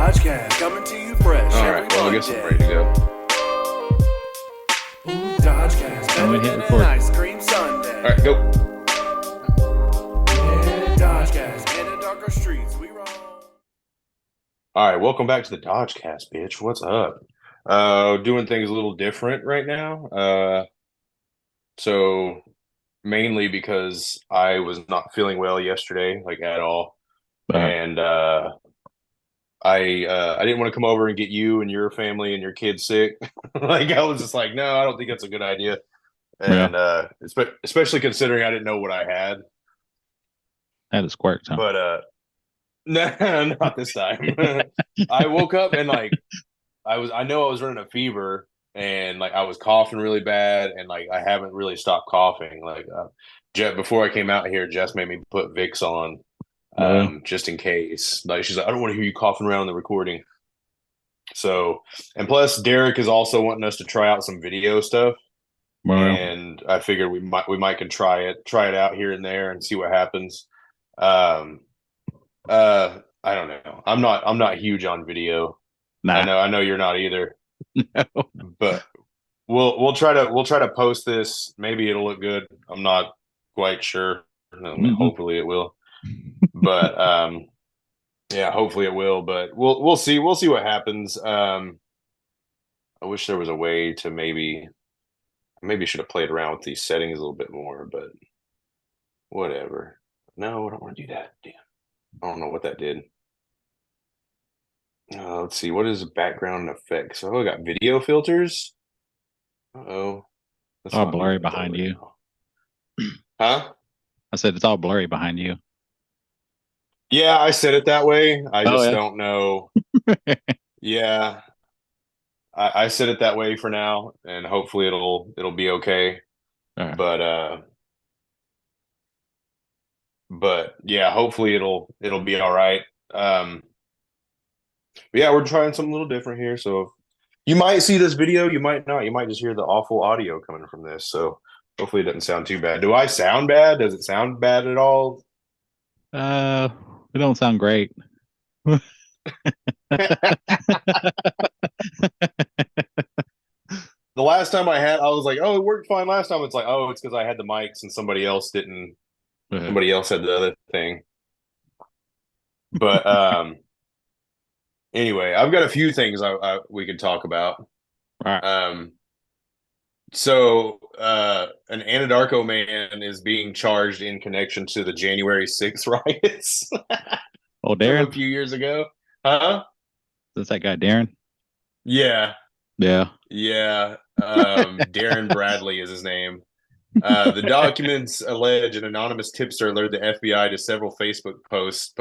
Dodgecast coming to you fresh. All right, well, I guess I'm ready to go. Ooh, Dodgecast, better than an ice cream sundae. All right, go. Yeah, Dodgecast, Anadarko streets, we roll. All right, welcome back to the Dodgecast, bitch. What's up? Doing things a little different right now. So mainly because I was not feeling well yesterday, like at all, and I didn't want to come over and get you and your family and your kids sick. Like I was just like, no, I don't think that's a good idea. And especially considering I didn't know what I had. Had a squirt, huh? But no, not this time. I woke up and like I know I was running a fever and like I was coughing really bad and like I haven't really stopped coughing. Like before I came out here, Jess made me put Vicks on just in case. Like she's like, I don't want to hear you coughing around in the recording. So, and plus Derek is also wanting us to try out some video stuff. And I figured we might can try it out here and there and see what happens. I don't know. I'm not huge on video. Nah. I know you're not either. No. But we'll try to post this. Maybe it'll look good. I'm not quite sure. Hopefully it will. But yeah, hopefully it will. But we'll see. We'll see what happens. I wish there was a way to maybe should have played around with these settings a little bit more, but whatever. No, I don't want to do that. Damn. I don't know what that did. Let's see. What is background effects? Oh, I got video filters. Uh-oh. It's all blurry behind you. Huh? I said it's all blurry behind you. Yeah, I said it that way. I just don't know. Yeah. I said it that way for now, and hopefully it'll be okay. Right. But yeah, hopefully it'll be all right. Yeah, we're trying something a little different here. So you might see this video, you might not. You might just hear the awful audio coming from this. So hopefully it doesn't sound too bad. Do I sound bad? Does it sound bad at all? It don't sound great. The last time I was like, oh, it worked fine last time. It's like, oh, it's because I had the mics and somebody else didn't. Somebody else had the other thing. But anyway, I've got a few things we could talk about. All right. So an Anadarko man is being charged in connection to the January 6th riots. Oh, Darren? A few years ago. Huh? Is that guy Darren? Yeah. Yeah. Yeah. Darren Bradley is his name. The documents allege an anonymous tipster alerted the FBI to several Facebook posts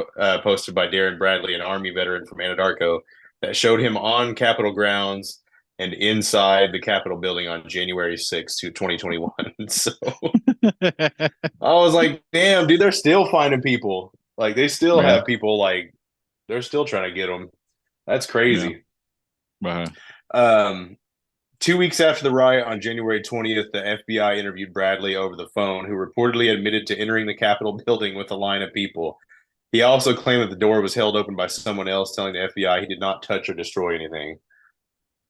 posted by Darren Bradley, an Army veteran from Anadarko, that showed him on Capitol grounds and inside the Capitol building on January 6th, 2021. So I was like, damn, dude, they're still finding people. Like, they still have people, like, they're still trying to get them. That's crazy. Yeah. 2 weeks after the riot on January 20th, the FBI interviewed Bradley over the phone, who reportedly admitted to entering the Capitol building with a line of people. He also claimed that the door was held open by someone else, telling the FBI he did not touch or destroy anything.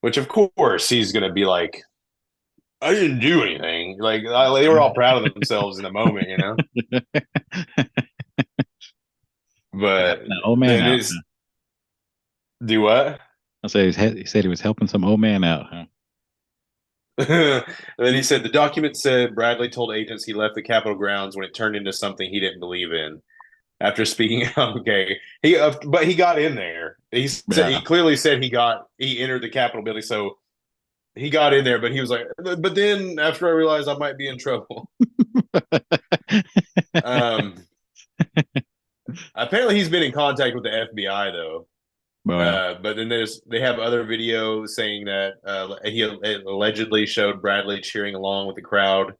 Which, of course, he's going to be like, I didn't do anything. Like, they were all proud of themselves in the moment, you know? But old man out, do what? I said he said he was helping some old man out, huh? And then he said the document said Bradley told agents he left the Capitol grounds when it turned into something he didn't believe in. After speaking out, but he got in there. He clearly said he entered the Capitol building, so he got in there. But he was like, but then after I realized I might be in trouble. Apparently, he's been in contact with the FBI though. But then they have other video saying that he allegedly showed Bradley cheering along with the crowd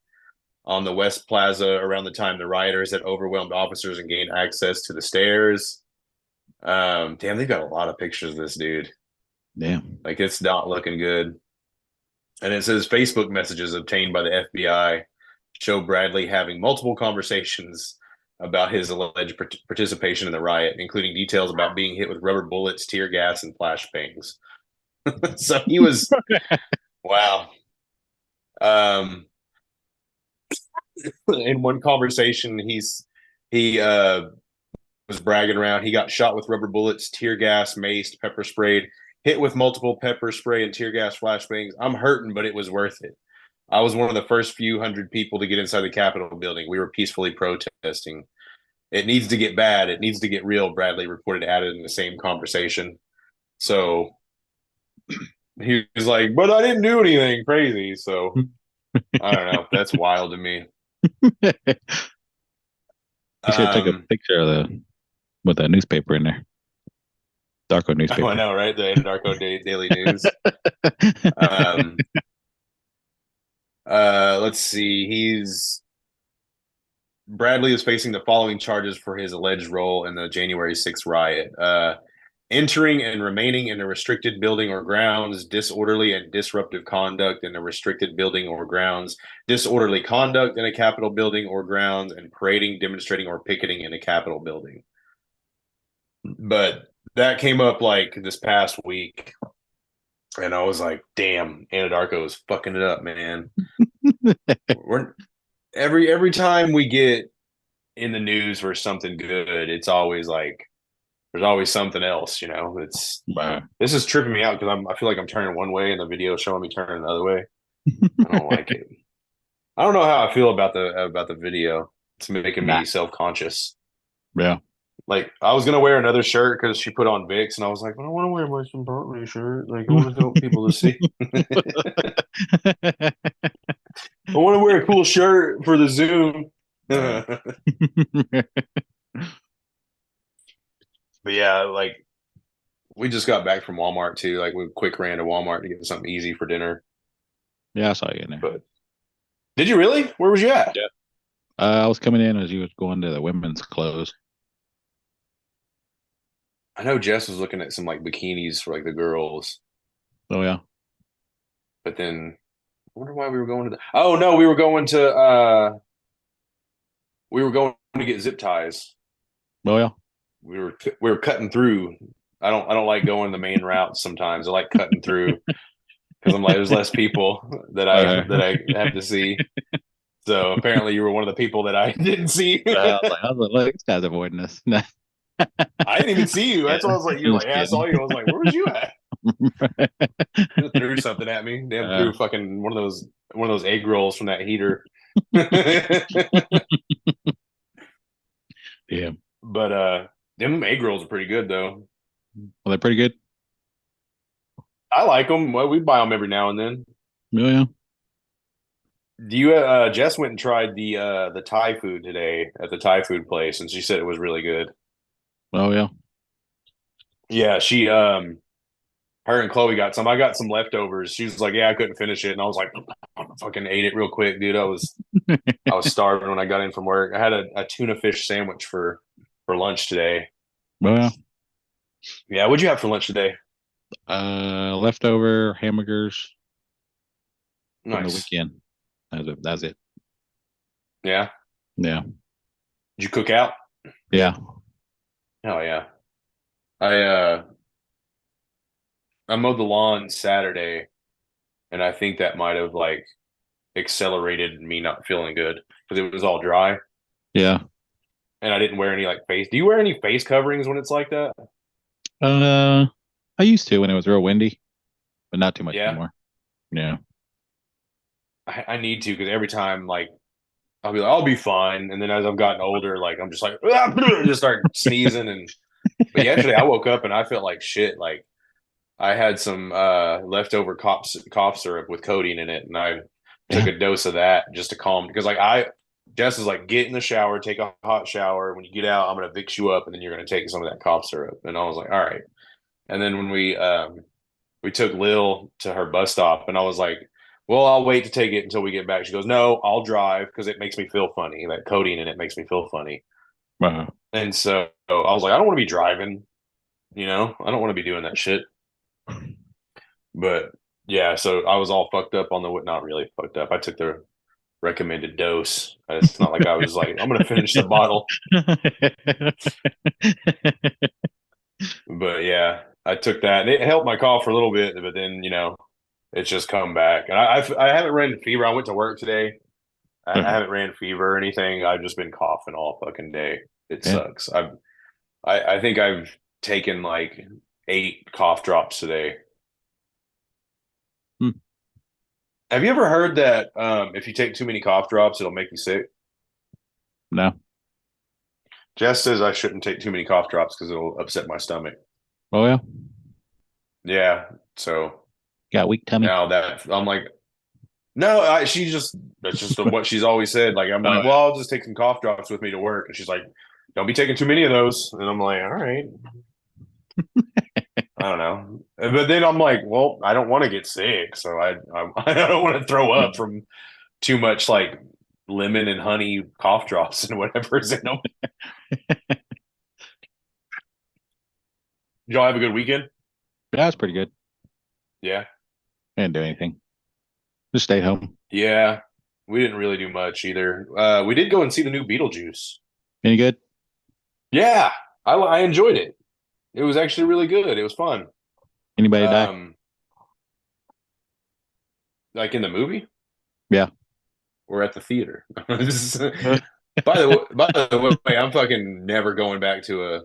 on the West Plaza around the time the rioters had overwhelmed officers and gained access to the stairs. Damn, they've got a lot of pictures of this dude. Damn. Like, it's not looking good. And it says Facebook messages obtained by the FBI show Bradley having multiple conversations about his alleged participation in the riot, including details about being hit with rubber bullets, tear gas, and flashbangs. So he was wow. In one conversation, he was bragging around. He got shot with rubber bullets, tear gas, maced, pepper sprayed, hit with multiple pepper spray and tear gas flashbangs. I'm hurting, but it was worth it. I was one of the first few hundred people to get inside the Capitol building. We were peacefully protesting. It needs to get bad. It needs to get real, Bradley reported, added in the same conversation. So he was like, but I didn't do anything crazy. So I don't know. That's wild to me. You should take a picture of with that newspaper in there. Darko newspaper. Oh, I know, right? The Anadarko Daily News. Let's see. Bradley is facing the following charges for his alleged role in the January 6th riot. Entering and remaining in a restricted building or grounds, disorderly and disruptive conduct in a restricted building or grounds, disorderly conduct in a Capitol building or grounds, and parading, demonstrating, or picketing in a Capitol building. But that came up like this past week, and I was like, damn, Anadarko is fucking it up, man. Every time we get in the news for something good, it's always like there's always something else, you know. This is tripping me out because I feel like I'm turning one way and the video showing me turning the other way. I don't like it. I don't know how I feel about the video. It's making me self-conscious. Yeah. Like I was gonna wear another shirt because she put on Vicks, and I was like, I don't want to wear my Tim Bartley shirt. Like I want to help people to see. I want to wear a cool shirt for the Zoom. But yeah, like we just got back from Walmart too. Like we quick ran to Walmart to get something easy for dinner. Yeah, I saw you in there. But did you really? Where was you at? Yeah. I was coming in as you was going to the women's clothes. I know Jess was looking at some like bikinis for like the girls. Oh yeah. But then I wonder why we were going to oh no, we were going to get zip ties. Oh yeah. We were cutting through. I don't like going the main routes sometimes. I like cutting through because I'm like there's less people that I have to see. So apparently you were one of the people that I didn't see. I was like, look, this guy's avoiding us. I didn't even see you. That's why I was like, you're like, yeah, I saw you. I was like, where was you at? Just threw something at me. Damn, threw fucking one of those egg rolls from that heater. Yeah. But them egg rolls are pretty good though. Well, they're pretty good. I like them. Well, we buy them every now and then. Oh yeah. Do you Jess went and tried the Thai food today at the Thai food place, and she said it was really good. Oh yeah. Yeah, she her and Chloe got some. I got some leftovers. She was like, "Yeah, I couldn't finish it," and I was like, I "Fucking ate it real quick, dude." I was starving when I got in from work. I had a tuna fish sandwich for lunch today. Oh yeah. Yeah, what'd you have for lunch today? Leftover hamburgers. Nice. On the weekend. That's it. Yeah. Yeah. Did you cook out? Yeah. Oh yeah. I mowed the lawn Saturday, and I think that might have like accelerated me not feeling good because it was all dry. Yeah. And I didn't wear any like face. Do you wear any face coverings when it's like that? I used to when it was real windy, but not too much anymore. Yeah. I need to because every time like I'll be like, I'll be fine. And then as I've gotten older, like I'm just like just start sneezing but yesterday I woke up and I felt like shit. Like I had some leftover cough syrup with codeine in it, and I took a dose of that just to calm because like Jess is like, get in the shower, take a hot shower. When you get out, I'm gonna fix you up, and then you're gonna take some of that cough syrup. And I was like, all right. And then when we took Lil to her bus stop, and I was like, well, I'll wait to take it until we get back. She goes, no, I'll drive because it makes me feel funny. That codeine in it makes me feel funny. Uh-huh. And so I was like, I don't want to be driving, you know, I don't want to be doing that shit. But yeah, so I was all fucked up on not really fucked up. I took the recommended dose. It's not like I was like, I'm gonna finish the bottle. But yeah, I took that. And it helped my cough for a little bit, but then it's just come back. And I haven't ran fever. I went to work today. I haven't ran fever or anything. I've just been coughing all fucking day. It Yeah. sucks. I think I've taken like 8 cough drops today. Hmm. Have you ever heard that if you take too many cough drops, it'll make you sick? No. Jess says I shouldn't take too many cough drops because it'll upset my stomach. Oh yeah. Yeah. So Got weak tummy. now that I'm like, no, that's just what she's always said. Like, I'm Oh, like, well, I'll just take some cough drops with me to work. And she's like, don't be taking too many of those. And I'm like, all right. I don't know. But then I'm like, well, I don't want to get sick. So I don't want to throw up from too much like lemon and honey cough drops and whatever's in them. Did y'all have a good weekend? yeah, it's pretty good. Yeah. I didn't do anything. Just stayed home. Yeah. We didn't really do much either. We did go and see the new Beetlejuice. Any good? Yeah. I enjoyed it. It was actually really good. It was fun. Anybody die? Like in the movie? Yeah. Or at the theater. By the way, I'm fucking never going back to a.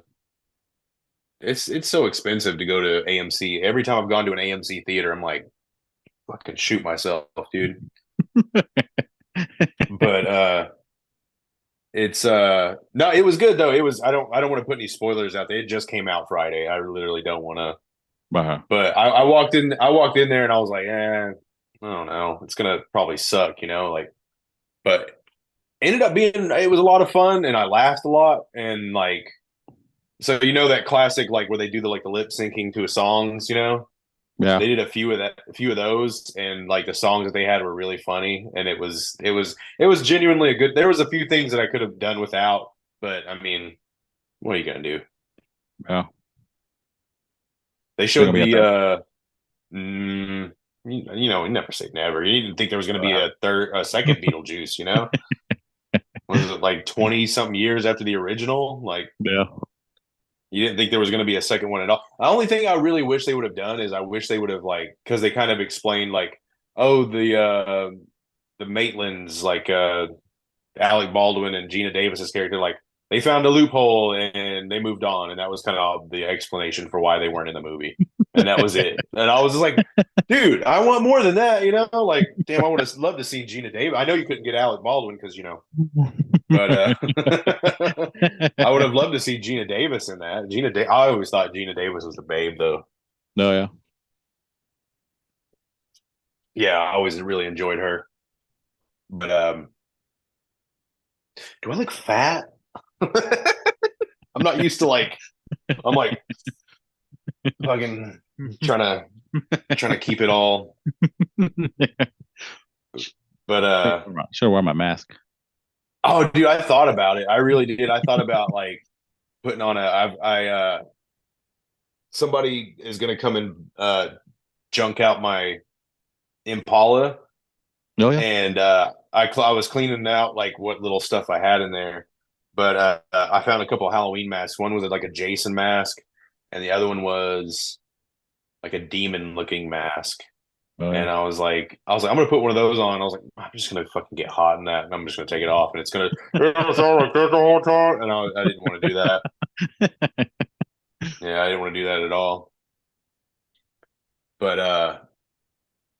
It's so expensive to go to AMC. Every time I've gone to an AMC theater, I'm like, fucking shoot myself, dude. But it's no, it was good though. It was. I don't want to put any spoilers out there. It just came out Friday. I literally don't want to. Uh-huh. But I walked in. I walked in there and I was like, I don't know. It's gonna probably suck, like. But ended up being. It was a lot of fun, and I laughed a lot, and like. So that classic like where they do the lip syncing to a songs, Yeah. They did a few of those, and like the songs that they had were really funny, and it was genuinely a good. There was a few things that I could have done without, but I mean, what are you gonna do? Yeah. They showed They're gonna be you never say never. You didn't think there was going to be a second Beetlejuice, Was it like 20 something years after the original? Like, Yeah. you didn't think there was going to be a second one at all. The only thing I really wish they would have done is I wish they would have because they kind of explained oh, the Maitlands, Alec Baldwin and Gina Davis's character, they found a loophole and they moved on, and that was kind of the explanation for why they weren't in the movie, and that was it. And I was just like, dude, I want more than that, damn, I would have loved to see Gina Davis. I know you couldn't get Alec Baldwin because but I would have loved to see Gina Davis in that. I always thought Gina Davis was the babe, though. No, yeah. Yeah, I always really enjoyed her. But do I look fat? I'm not used to I'm fucking trying to keep it all. But should wear my mask. Oh, dude, I thought about it. I really did. I thought about putting on somebody is gonna come and junk out my Impala. Oh yeah. And I was cleaning out what little stuff I had in there, but I found a couple of Halloween masks. One was like a Jason mask, and the other one was like a demon looking mask. Oh, yeah. And I was like, I'm gonna put one of those on. I was like, I'm just gonna fucking get hot in that, and I'm just gonna take it off, and it's gonna sound like this the whole time. And I didn't want to do that. Yeah, I didn't want to do that at all. But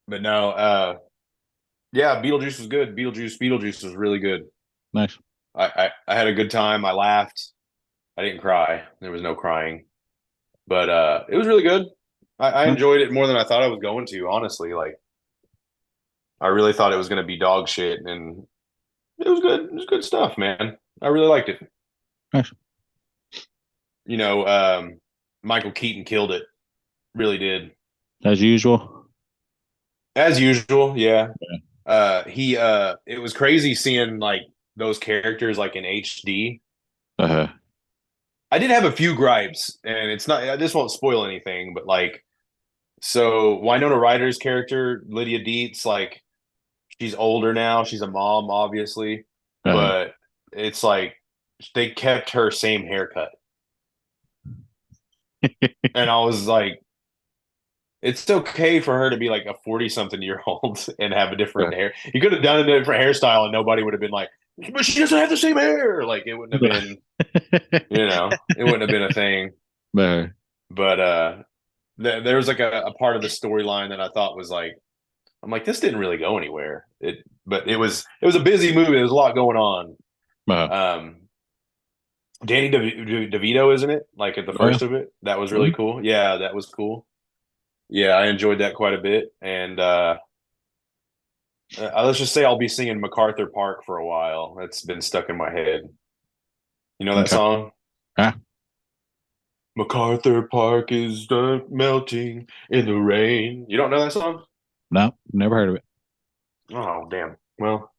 no, yeah, Beetlejuice was good. Beetlejuice was really good. Nice. I had a good time. I laughed. I didn't cry. There was no crying, but it was really good. I enjoyed it more than I thought I was going to. Honestly, I really thought it was going to be dog shit, and it was good. It was good stuff, man. I really liked it. Nice. Michael Keaton killed it. Really did. As usual. As usual, yeah. It was crazy seeing those characters in HD. Uh-huh. I did have a few gripes, and it's not. This won't spoil anything, but so Winona Ryder's character Lydia Dietz, she's older now. She's a mom, obviously, Uh, but it's like they kept her same haircut, and I was like, it's okay for her to be like a 40-something-year-old and have a different hair. You could have done a different hairstyle, and nobody would have been like, but she doesn't have the same hair. Like it wouldn't have been, it wouldn't have been a thing. but But there was like a part of the storyline that I thought was like, I'm like, this didn't really go anywhere. But it was a busy movie. There was a lot going on. uh, Um, Danny DeVito, isn't it? Like at the oh, yeah. first of it, that was really cool. Yeah, that was cool. Yeah, I enjoyed that quite a bit. And let's just say I'll be singing MacArthur Park for a while. That's been stuck in my head. You know that Okay. song? Ah, MacArthur Park is melting in the rain. You don't know that song? no, never heard of it. Oh, damn. Well,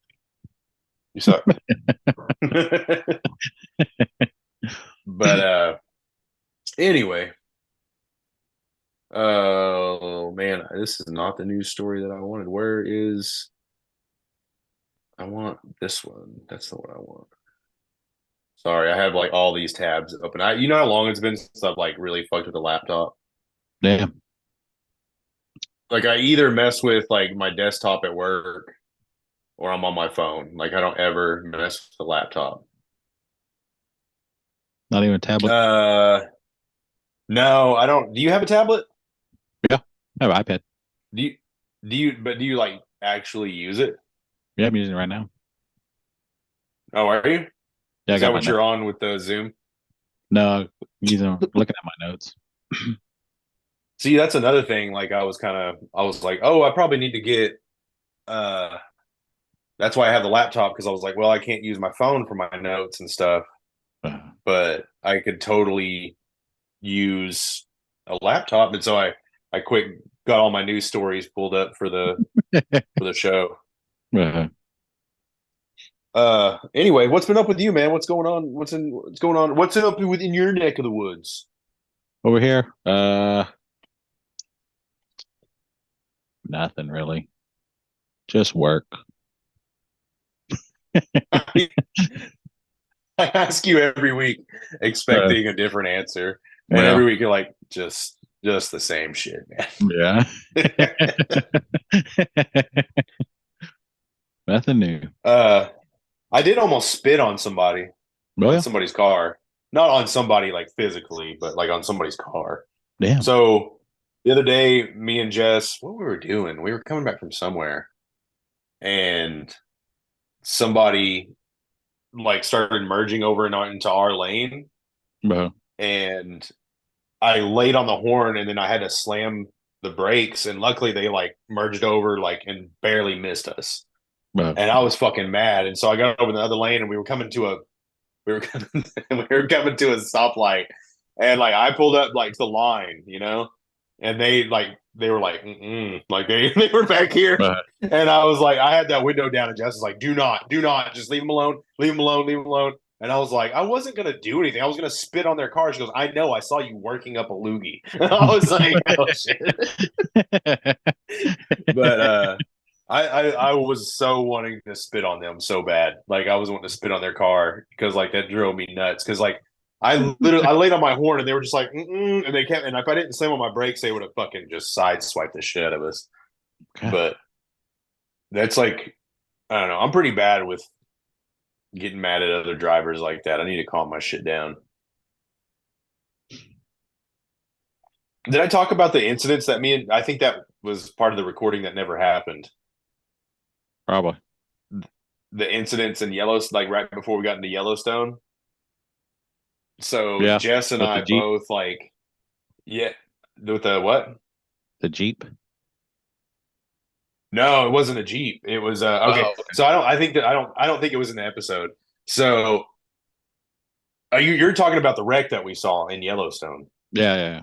you suck. But anyway. Oh man, this is not the news story that I wanted. Where is I want this one. That's the one I want. Sorry, I have like all these tabs open. You know how long it's been since I've like really fucked with the laptop? Damn. Like I either mess with like my desktop at work or I'm on my phone. Like I don't ever mess with the laptop. Not even a tablet. No, I don't. Do you have a tablet? Yeah, I have an iPad. Do you do you like actually use it? Yeah, I'm using it right now. Oh, are you? Yeah, I Is that got my what you're on with the Zoom? no, looking at my notes. See, that's another thing. Like I was like, oh, I probably need to get uh that's why I have the laptop because I was like, well, I can't use my phone for my notes and stuff, Uh, but I could totally use a laptop. And so I quick got all my news stories pulled up for the show. uh, Anyway, what's been up with you, man? What's going on? What's going on? What's up within your neck of the woods? over here, nothing really. Just work. I ask you every week Uh, expecting a different answer. And well, every week you're like, just the same shit, yeah. man. Nothing new. I did almost spit on somebody Oh on yeah. somebody's car. Not on somebody like physically, but like on somebody's car. Damn. So the other day, me and Jess, what we were doing, we were coming back from somewhere, and somebody like started merging over into our lane, Bro. and I laid on the horn, and then I had to slam the brakes, and luckily they like merged over like and barely missed us. Bro. And I was fucking mad, and so I got over the other lane, and we were coming, we were coming to a stoplight, and like I pulled up like the line, and they were like, mm-mm. Like they were back here, Bro. and I was like, I had that window down, and Jess was like, do not, just leave him alone, leave him alone, leave him alone. And I was like, I wasn't gonna do anything. I was gonna spit on their car. She goes, I know, I saw you working up a loogie. I was like, oh shit. But I was so wanting to spit on them so bad. Like I was wanting to spit on their car because like that drove me nuts. Because like I laid on my horn and they were just like, mm-mm, and they kept. And if I didn't slam on my brakes, they would have fucking just sideswiped the shit out of us. Okay. But that's like, I don't know. I'm pretty bad with getting mad at other drivers like that. I need to calm my shit down. Did I talk about the incidents that I think that was part of the recording that never happened. Probably. The incidents in Yellowstone, like right before we got into Yellowstone. So Yeah. Jess and With the I Jeep. both like, yeah, with the what? The Jeep. No, it wasn't a Jeep. It was okay. Oh, okay. So I don't think it was in the episode. So you're talking about the wreck that we saw in Yellowstone. Yeah.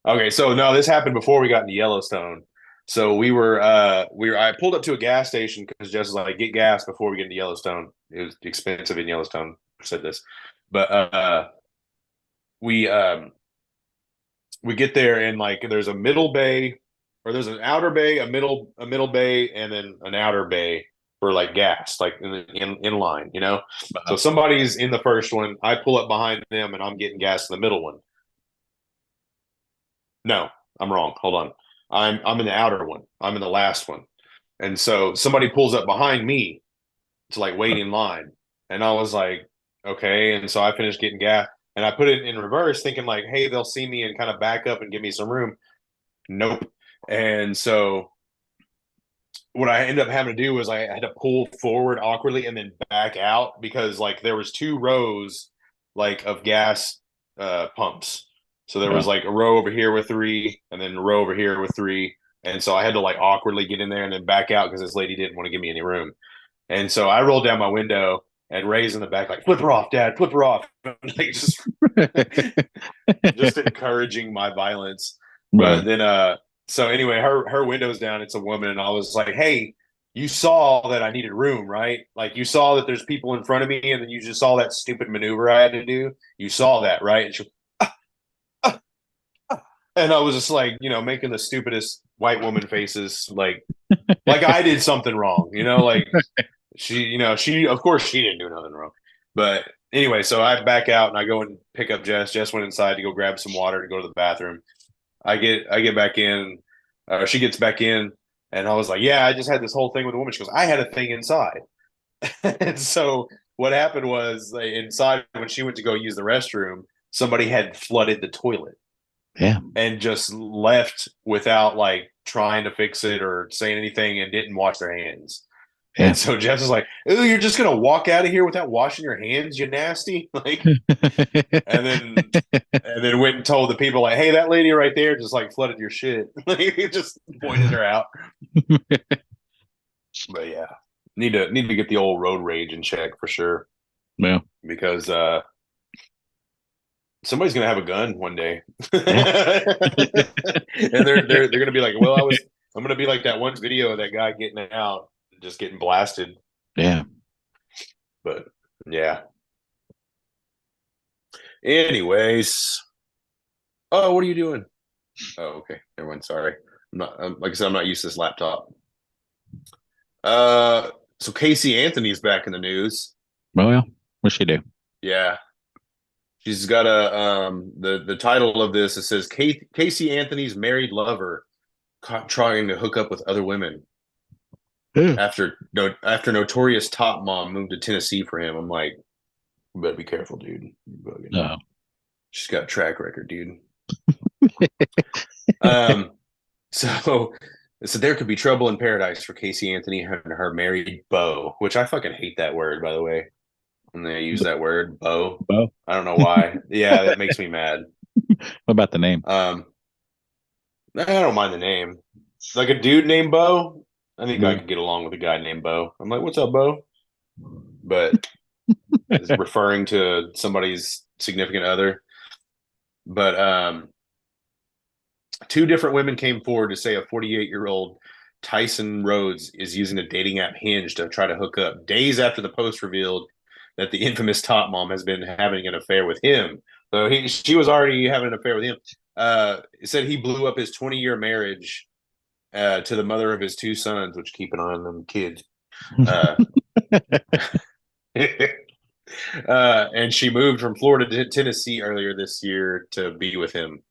Okay, so no, this happened before we got into Yellowstone. So I pulled up to a gas station because Jess was like, get gas before we get into Yellowstone. It was expensive in Yellowstone. I said this. But we we get there and like there's a middle bay or there's an outer bay, a middle bay, and then an outer bay for like gas, like in line, you know. So somebody's in the first one, I pull up behind them, and I'm getting gas in the middle one. No, I'm wrong. Hold on. I'm in the outer one. I'm in the last one. And so somebody pulls up behind me to like wait in line. And I was like, okay. And so I finished getting gas and I put it in reverse thinking like, hey, they'll see me and kind of back up and give me some room. Nope. And so what I ended up having to do was I had to pull forward awkwardly and then back out because like there was 2 rows like of gas pumps. So there was like a row over here with 3 and then a row over here with 3. And so I had to like awkwardly get in there and then back out because this lady didn't want to give me any room. And so I rolled down my window and Ray's in the back like, flip her off, Dad, flip her off. Like just encouraging my violence. But then so anyway, her window's down, it's a woman, and I was like, hey, you saw that I needed room, right? Like you saw that there's people in front of me, and then you just saw that stupid maneuver I had to do. You saw that, right? And she and I was just like, you know, making the stupidest white woman faces, like I did something wrong, you know, like she of course she didn't do nothing wrong. But anyway, so I back out and I go and pick up Jess. Jess went inside to go grab some water to go to the bathroom. I get back in, she gets back in, and I was like, yeah, I just had this whole thing with the woman. She goes, I had a thing inside. And so what happened was inside when she went to go use the restroom, somebody had flooded the toilet. Yeah. And just left without like trying to fix it or saying anything and didn't wash their hands. Yeah. And so Jess was like, "Oh, you're just gonna walk out of here without washing your hands, you nasty!" Like, and then went and told the people like, "Hey, that lady right there just like flooded your shit." Like, just pointed her out. But yeah, need to get the old road rage in check for sure. Yeah, because somebody's gonna have a gun one day, and they're gonna be like, "Well, I'm gonna be like that one video of that guy getting out, just getting blasted." Yeah, but yeah. Anyways, oh, what are you doing? Oh, okay, everyone. Sorry, I'm not. Like I said, I'm not used to this laptop. So Casey Anthony's back in the news. Oh yeah, what'd she do? Yeah. She's got the title of this. It says Casey Anthony's married lover caught trying to hook up with other women after notorious top mom moved to Tennessee for him. I'm like, you better be careful, dude. No, she's got a track record, dude. So there could be trouble in paradise for Casey Anthony and her married beau, which I fucking hate that word, by the way. When they use that word, beau. I don't know why. Yeah, that makes me mad. What about the name? I don't mind the name. Like a dude named Bo, I think I could get along with a guy named Bo. I'm like, what's up, Bo? But it's referring to somebody's significant other. But 2 different women came forward to say a 48-year-old Tyson Rhodes is using the dating app Hinge to try to hook up days after the post revealed that the infamous top mom has been having an affair with him. So she was already having an affair with him. It said he blew up his 20-year marriage to the mother of his 2 sons, which keep an eye on them kids. And she moved from Florida to Tennessee earlier this year to be with him.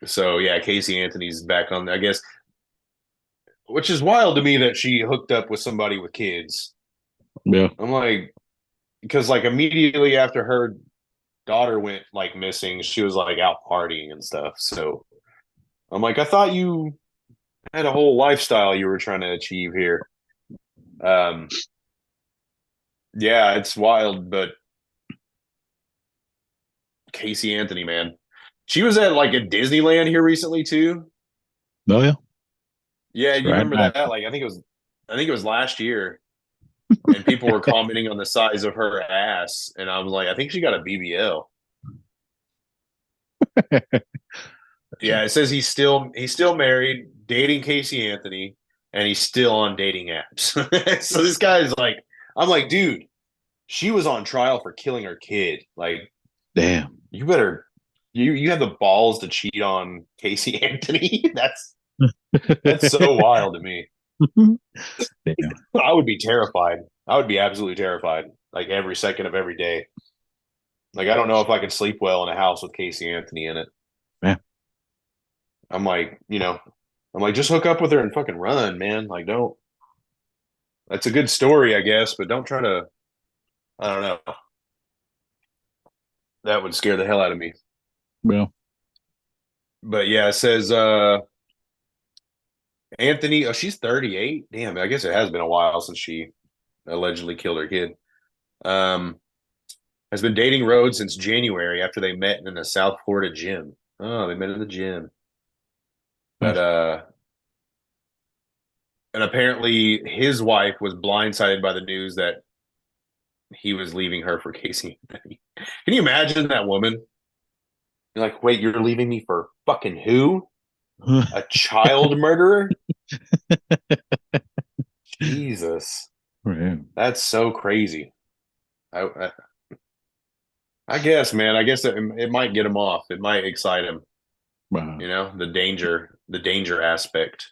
So yeah, Casey Anthony's back on, I guess, which is wild to me that she hooked up with somebody with kids. Yeah. I'm like, because like immediately after her daughter went like missing, she was like out partying and stuff. So I'm like, I thought you had a whole lifestyle you were trying to achieve here. Yeah, it's wild, but Casey Anthony, man. She was at like a Disneyland here recently too. Oh yeah. Yeah, you remember that? Like I think it was last year. And people were commenting on the size of her ass, and I was like, I think she got a BBL. Yeah, it says he's still married, dating Casey Anthony, and he's still on dating apps. So this guy is like, I'm like, dude, she was on trial for killing her kid. Like, damn, you better you have the balls to cheat on Casey Anthony. That's That's so wild to me. Damn. I would be terrified. I would be absolutely terrified, like every second of every day. Like I don't know if I could sleep well in a house with Casey Anthony in it. Yeah. I'm like, I'm like, just hook up with her and fucking run, man. Like, don't. That's a good story, I guess, but don't try to. I don't know. That would scare the hell out of me. Well, But yeah, it says Anthony. Oh, she's 38. Damn, I guess it has been a while since she allegedly killed her kid. Um, has been dating Rhodes since January after they met in a South Florida gym. Oh, they met in the gym. But nice. and apparently his wife was blindsided by the news that he was leaving her for Casey Anthony. Can you imagine that woman? You're like, wait, you're leaving me for fucking who? A child murderer? Jesus. Right. That's so crazy. I guess, man. I guess it might get him off. It might excite him. Wow. The danger aspect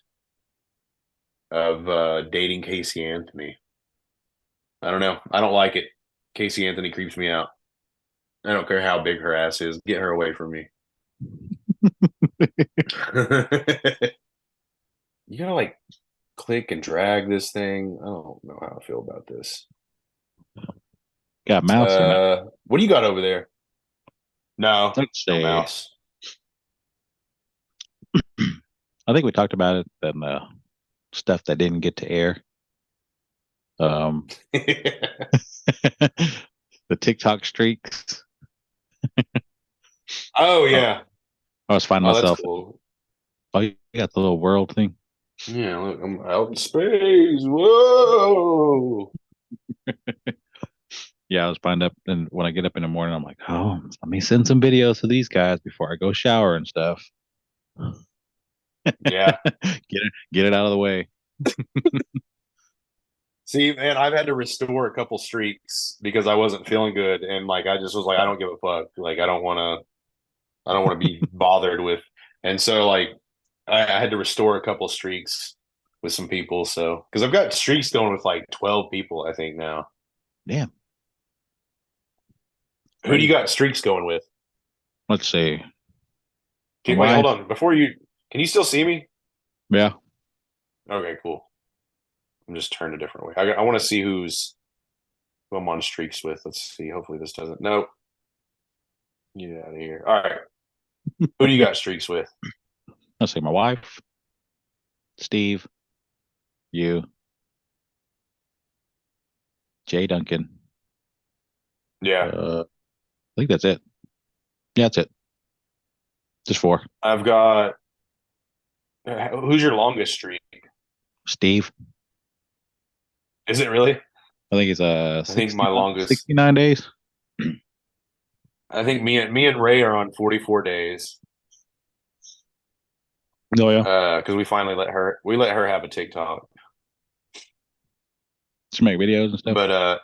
of dating Casey Anthony. I don't know. I don't like it. Casey Anthony creeps me out. I don't care how big her ass is. Get her away from me. You gotta like click and drag this thing. I don't know how I feel about this. Got mouse or not? What do you got over there? No, Let's no see. mouse. I think we talked about it and stuff that didn't get to air. The TikTok streaks. Oh yeah. I was finding Oh, that's myself. cool. Oh, you got the little world thing. Yeah, look, I'm out in space. Whoa. Yeah, I was finding up, and when I get up in the morning, I'm like, oh, let me send some videos to these guys before I go shower and stuff. Yeah. Get it out of the way. See, man, I've had to restore a couple streaks because I wasn't feeling good, and like I just was like, I don't give a fuck. Like I don't want to be bothered with. And so like I had to restore a couple streaks with some people. So because I've got streaks going with like 12 people, I think now. Damn. Who do you got streaks going with? Let's see. Wait, My hold wife. on. Can you still see me? Yeah. Okay, cool. I'm just turned a different way. I want to see who I'm on streaks with. Let's see. Hopefully this doesn't. Nope. Get out of here. All right. Who do you got streaks with? Let's see. My wife, Steve, you, Jay Duncan. Yeah. I think that's it. Yeah, that's it. Just 4. I've got. Who's your longest streak? Steve. Is it really? I think it's I think my longest. 69 days. I think me and Ray are on 44 days. Oh yeah. Because we finally let her have a TikTok. To make videos and stuff. But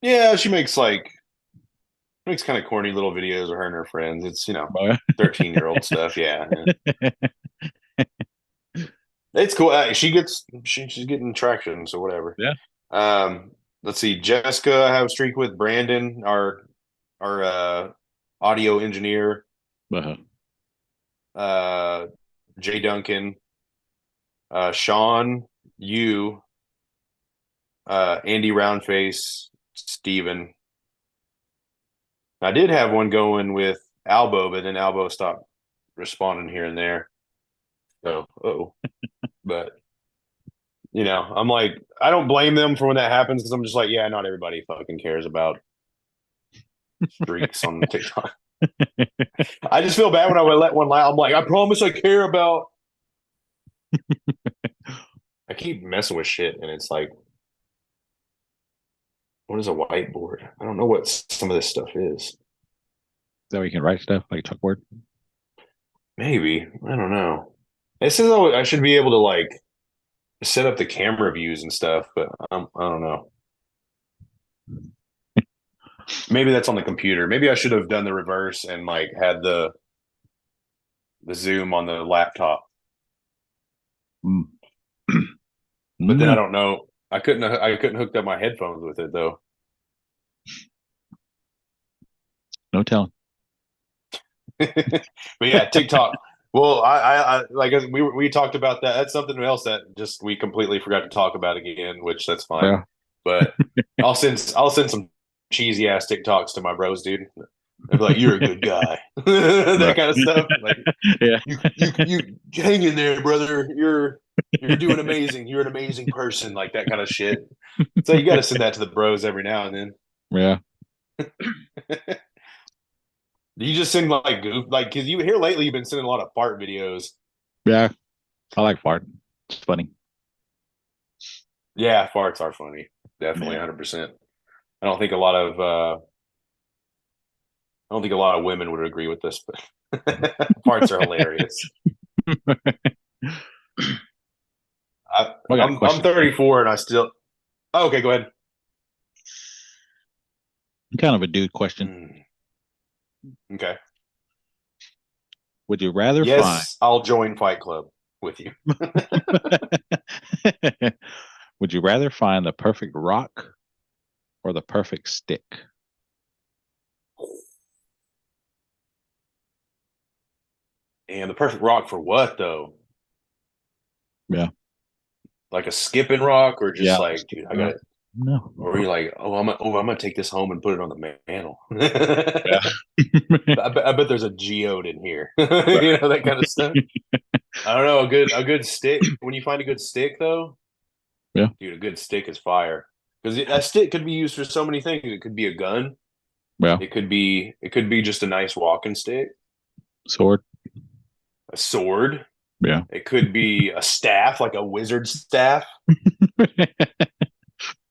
yeah, she makes kind of corny little videos of her and her friends. It's Oh, yeah. 13-year-old stuff. Yeah. It's cool. She's getting traction, so whatever. Yeah. Let's see. Jessica, I have a streak with Brandon, our audio engineer. Jay Duncan, Sean, you, Andy Roundface, Steven. I did have one going with Albo, but then Albo stopped responding here and there. So, but I'm like, I don't blame them for when that happens because I'm just like, yeah, not everybody fucking cares about streaks on TikTok. I just feel bad when I would let one lie. I'm like, I promise I care about. I keep messing with shit, and it's like, what is a whiteboard? I don't know what some of this stuff is. So you can write stuff like chalkboard. Maybe, I don't know. It says I should be able to like set up the camera views and stuff, but I don't know. Maybe that's on the computer. Maybe I should have done the reverse and like had the Zoom on the laptop. Mm. But then I No, don't know. I couldn't hook up my headphones with it though. no telling. But yeah, TikTok. Well, I like we talked about that. That's something else that just we completely forgot to talk about again, which that's fine. Yeah. But I'll send some cheesy ass TikToks to my bros, dude. They'll be like, "You're a good guy," that Right. kind of stuff. Like, Yeah. you hang in there, brother. You're doing amazing. You're an amazing person, like that kind of shit. So you got to send that to the bros every now and then. Yeah. You just send like goof, like because you here lately you've been sending a lot of fart videos. Yeah. I like fart. It's funny. Yeah, farts are funny, definitely, Yeah. 100%. I don't think a lot of I don't think a lot of women would agree with this, but farts are hilarious. I, I got a I'm question for you. 34 and I still. Oh, okay, go ahead. Kind of a dude question. Okay. Would you rather find Yes, I'll join Fight Club with you. would you rather find the perfect rock or the perfect stick? And the perfect rock for what though? Yeah. Like a skipping rock, or just Yeah. like, dude, I got it. No. Or you're like, I'm gonna take this home and put it on the mantle. Yeah. I bet there's a geode in here, you know, that kind of stuff. I don't know, a good stick. When you find a good stick, though, Yeah. dude, a good stick is fire because that stick could be used for so many things. It could be a gun. Yeah. It could be just a nice walking stick, Sword. a sword. Yeah. It could be a staff, like a wizard staff.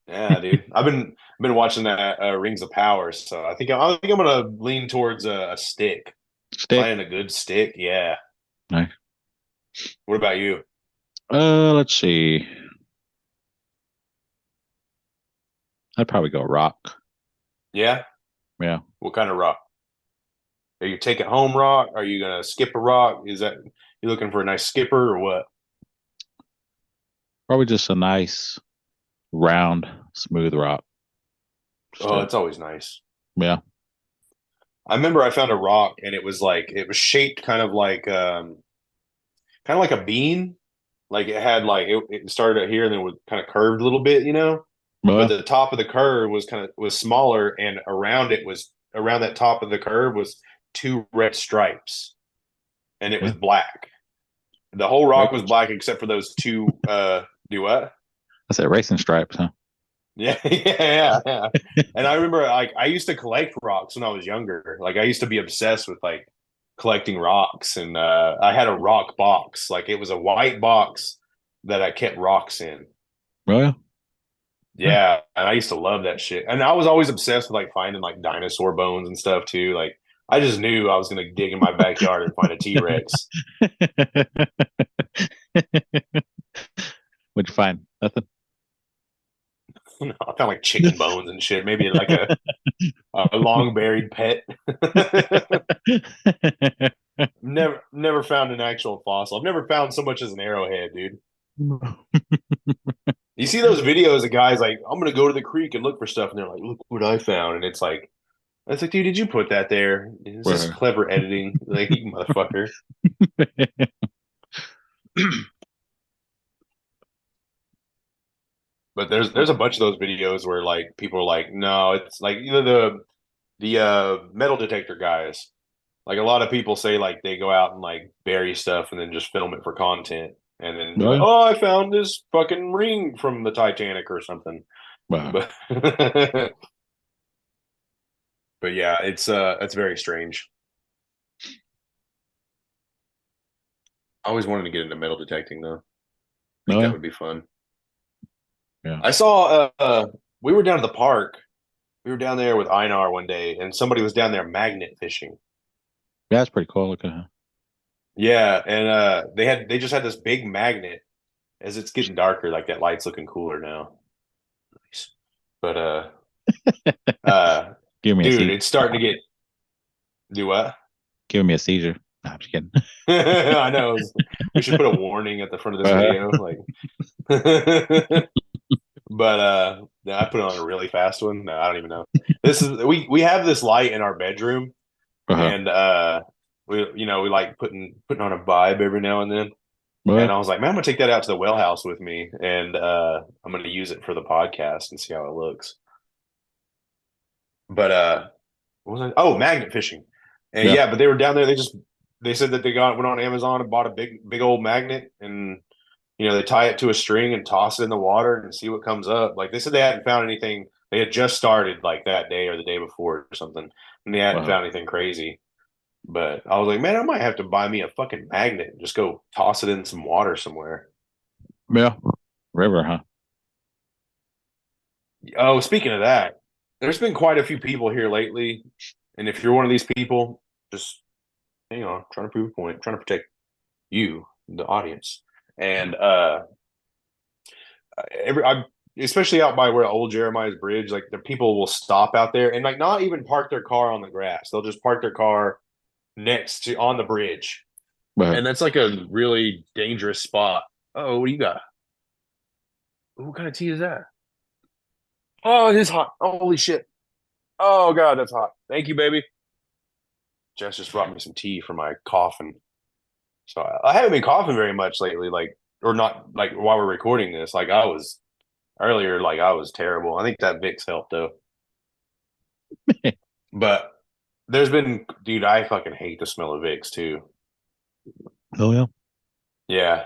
Yeah, dude. I've been watching that Rings of Power, so I think I'm gonna lean towards a stick. Stick. Finding a good stick, yeah. Nice. What about you? Let's see. I'd probably go rock. Yeah. Yeah. What kind of rock? Are you taking home rock? Are you gonna skip a rock? Is that you looking for a nice skipper or what? Probably just a nice, round, smooth rock. Just Oh, it's always nice. yeah. I remember I found a rock and it was shaped kind of like a bean. Like it had like it started here and then was kind of curved a little bit, you know. But Well, the top of the curve was smaller, and around that top of the curve was two red stripes, and it was yeah. black. The whole rock was Race. black except for those two. Do what? I said racing stripes, huh? Yeah, yeah. And I remember like I used to collect rocks when I was younger. Like I used to be obsessed with like collecting rocks, and I had a rock box. Like it was a white box that I kept rocks in. Well, yeah. Yeah. Yeah, and I used to love that shit. And I was always obsessed with like finding like dinosaur bones and stuff too. Like I just knew I was gonna dig in my backyard and find a T-Rex. What'd you find? Nothing. I found like chicken bones and shit. Maybe like a long buried pet. Never found an actual fossil. I've never found so much as an arrowhead, dude. You see those videos of guys like, I'm gonna go to the creek and look for stuff, and they're like, look what I found, and it's like, dude, did you put that there? Is this Where? clever editing? Like, you motherfucker. But there's a bunch of those videos where like people are like, no, it's like either the metal detector guys. Like a lot of people say like they go out and like bury stuff and then just film it for content. And then be like, Well, oh, I found this fucking ring from the Titanic or something. well, But but yeah, it's very strange. I always wanted to get into metal detecting though. I think no, that yeah, would be fun. yeah. I saw we were down at the park. We were down there with Einar one day, and somebody was down there magnet fishing. Yeah, that's pretty cool. Look at that. Yeah, and they just had this big magnet. As it's getting darker, like that light's looking cooler now. Nice. But uh Give me a dude, seizure. it's starting to get do what? Give me a seizure. Nah, I'm just kidding. I know. We should put a warning at the front of this video, like. But no, I put it on a really fast one. No, I don't even know. This is we have this light in our bedroom, and we like putting on a vibe every now and then. And I was like, man, I'm gonna take that out to the well house with me, and I'm gonna use it for the podcast and see how it looks. But what was I? Oh, magnet fishing. And yeah, but they were down there. They said that went on Amazon and bought a big old magnet, and they tie it to a string and toss it in the water and see what comes up. Like they said, they hadn't found anything. They had just started like that day or the day before or something, and they hadn't found anything crazy. But I was like, man, I might have to buy me a fucking magnet and just go toss it in some water somewhere. Yeah, river, huh? Oh, speaking of that, there's been quite a few people here lately, and if you're one of these people, just hang on, trying to prove a point, trying to protect you, the audience, and especially out by where old Jeremiah's Bridge, like the people will stop out there and like not even park their car on the grass. They'll just park their car next to on the bridge, and that's like a really dangerous spot. Oh, what do you got? What kind of tea is that? Oh, it is hot. Holy shit. Oh, God, that's hot. Thank you, baby. Jess just brought me some tea for my coughing. So I haven't been coughing very much lately, or not, like, while we're recording this. Like, I was earlier, like, I was terrible. I think that Vicks helped, though. But there's been, dude, I fucking hate the smell of Vicks, too. Oh, yeah. Yeah.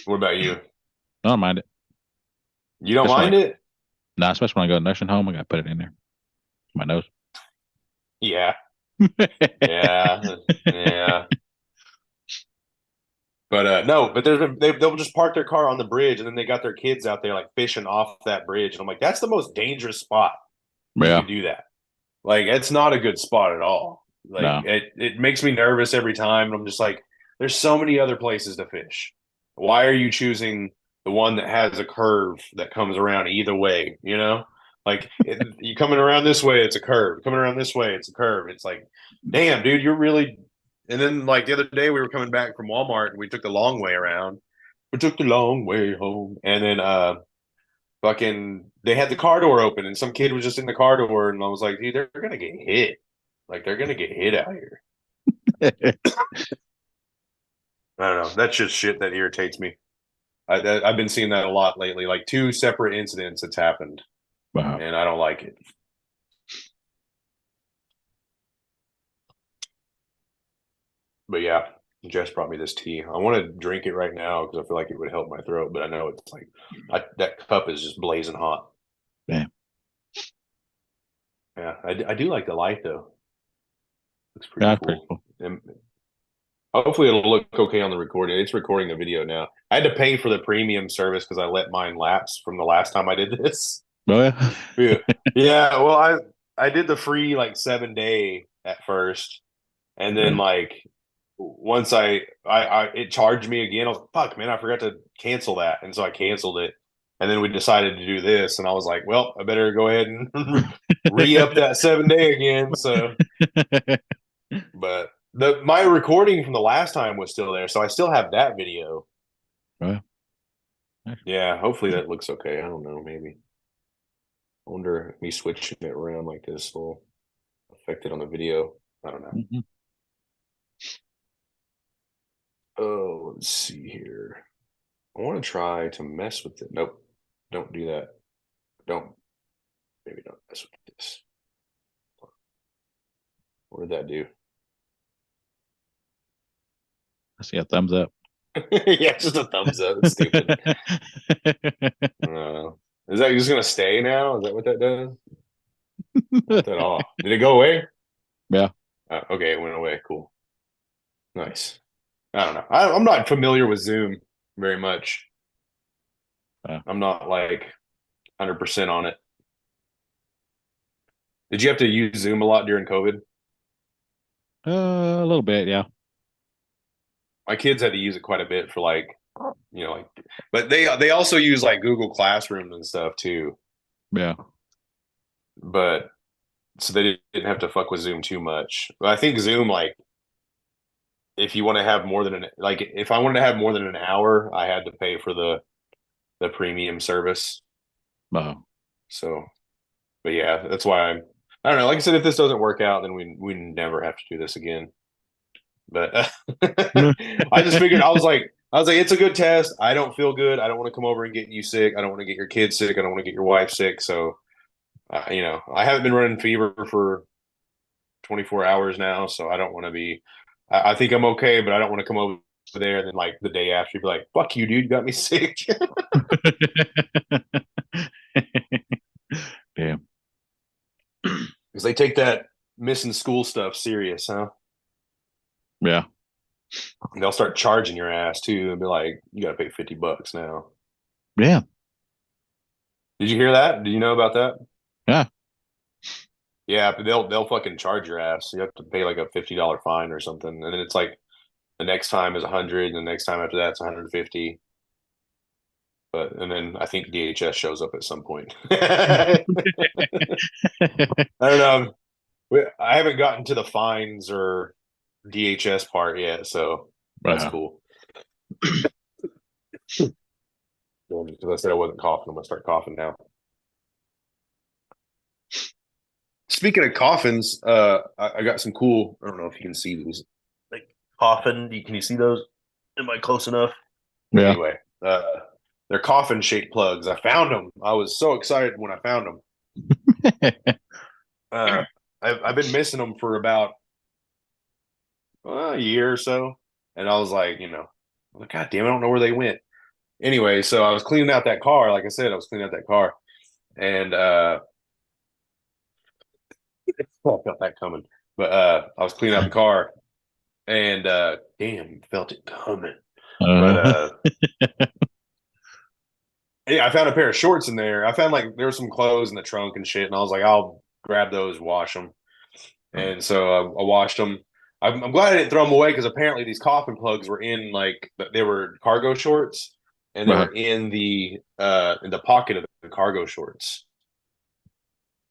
What about you? I don't mind it. You don't mind it? No, especially when I go to nursing home, I gotta put it in there. My nose. Yeah. Yeah. But no, but they'll just park their car on the bridge, and then they got their kids out there like fishing off that bridge, and I'm like, that's the most dangerous spot. You can do that. Like, it's not a good spot at all. Like, it makes me nervous every time, and I'm just like, there's so many other places to fish. Why are you choosing the one that has a curve that comes around either way? Like you coming around this way, it's a curve. Coming around this way, it's a curve. It's like, damn, dude, you're really. And then like the other day, we were coming back from Walmart, and we took the long way around. We took the long way home, and then fucking, they had the car door open, and some kid was just in the car door, and I was like, dude, they're gonna get hit. Like they're gonna get hit out here. I don't know. That's just shit that irritates me. I've been seeing that a lot lately. Like 2 separate incidents that's happened, and I don't like it. But yeah, Jess brought me this tea. I want to drink it right now because I feel like it would help my throat. But I know it's like that cup is just blazing hot. Damn. Yeah, I do like the light though. Looks pretty cool. Pretty cool. And hopefully it'll look okay on the recording. It's recording the video now. I had to pay for the premium service because I let mine lapse from the last time I did this. Oh yeah. Yeah. Well, I did the free like 7-day at first, and then like once I it charged me again. I was like, fuck, man, I forgot to cancel that, and so I canceled it. And then we decided to do this, and I was like, well, I better go ahead and re-up that 7-day again. So, but my recording from the last time was still there, so I still have that video. Yeah, hopefully that looks okay. I don't know, maybe. I wonder if me switching it around like this will affect it on the video. I don't know. Oh, let's see here. I want to try to mess with it. Nope. Don't do that. Maybe don't mess with this. What did that do? I see a thumbs up. Yeah, just a thumbs up. It's stupid. Is that just gonna stay now? Is that what that does? Not at all. Did it go away? Yeah. Okay, it went away. Cool. Nice. I don't know. I'm not familiar with Zoom very much. I'm not like 100% on it. Did you have to use Zoom a lot during COVID? A little bit, yeah. My kids had to use it quite a bit for like, but they also use like Google Classroom and stuff too. Yeah. But so they didn't have to fuck with Zoom too much. But I think Zoom, like, if you want to have more than if I wanted to have more than an hour, I had to pay for the premium service. Oh. So, but yeah, that's why I don't know. Like I said, if this doesn't work out, then we never have to do this again. But I just figured I was like, it's a good test. I don't feel good. I don't want to come over and get you sick. I don't want to get your kids sick. I don't want to get your wife sick. So, I haven't been running fever for 24 hours now, so I don't want to be. I think I'm okay, but I don't want to come over there and then like the day after be like, "Fuck you, dude, you got me sick." Damn. Because they take that missing school stuff serious, huh? Yeah. And they'll start charging your ass too, and be like, "You got to pay $50 now." Yeah. Did you hear that? Did you know about that? Yeah. Yeah, but they'll fucking charge your ass. You have to pay like a $50 fine or something, and then it's like the next time is 100, and the next time after that's 150. And then I think DHS shows up at some point. I don't know. I haven't gotten to the fines or DHS part yet, so that's cool. Because I said I wasn't coughing, I'm gonna start coughing now. Speaking of coffins, I got some cool. I don't know if you can see these. Like coffin, can you see those? Am I close enough? Yeah. Anyway, they're coffin shaped plugs. I found them. I was so excited when I found them. I've been missing them for about a year or so, and I was like, God damn, I don't know where they went. Anyway, so I was cleaning out that car. Like I said, I was cleaning out that car, and I felt that coming. But I was cleaning out the car, and damn, felt it coming. But yeah, I found a pair of shorts in there. I found like there was some clothes in the trunk and shit, and I was like, I'll grab those, wash them. And so I washed them. I'm glad I didn't throw them away because apparently these coffin plugs were in like they were cargo shorts, and they were in the pocket of the cargo shorts.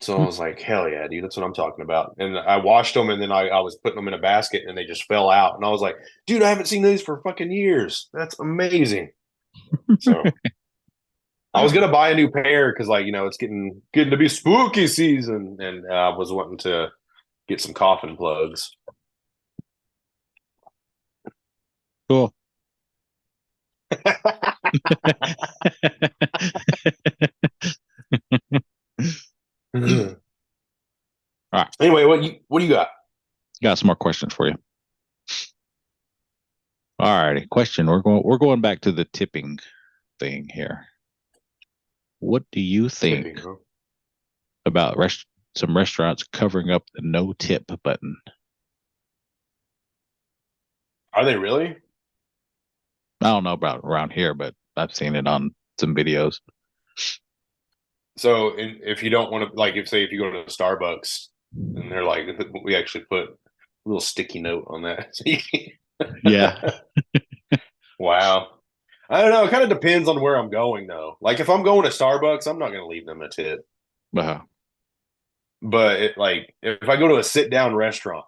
So I was like, hell yeah, dude, that's what I'm talking about. And I washed them, and then I was putting them in a basket, and they just fell out. And I was like, dude, I haven't seen these for fucking years. That's amazing. So I was gonna buy a new pair because, like, it's getting to be spooky season, and I was wanting to get some coffin plugs. Cool. All right. Anyway, what do you got? Got some more questions for you. All righty. Question. We're going back to the tipping thing here. What do you think Tipping, huh? about some restaurants covering up the no tip button? Are they really? I don't know about around here, but I've seen it on some videos. So if you don't want to, like, if you go to Starbucks and they're like, we actually put a little sticky note on that. Yeah. Wow. I don't know. It kind of depends on where I'm going, though. Like, if I'm going to Starbucks, I'm not going to leave them a tip. But if I go to a sit down restaurant,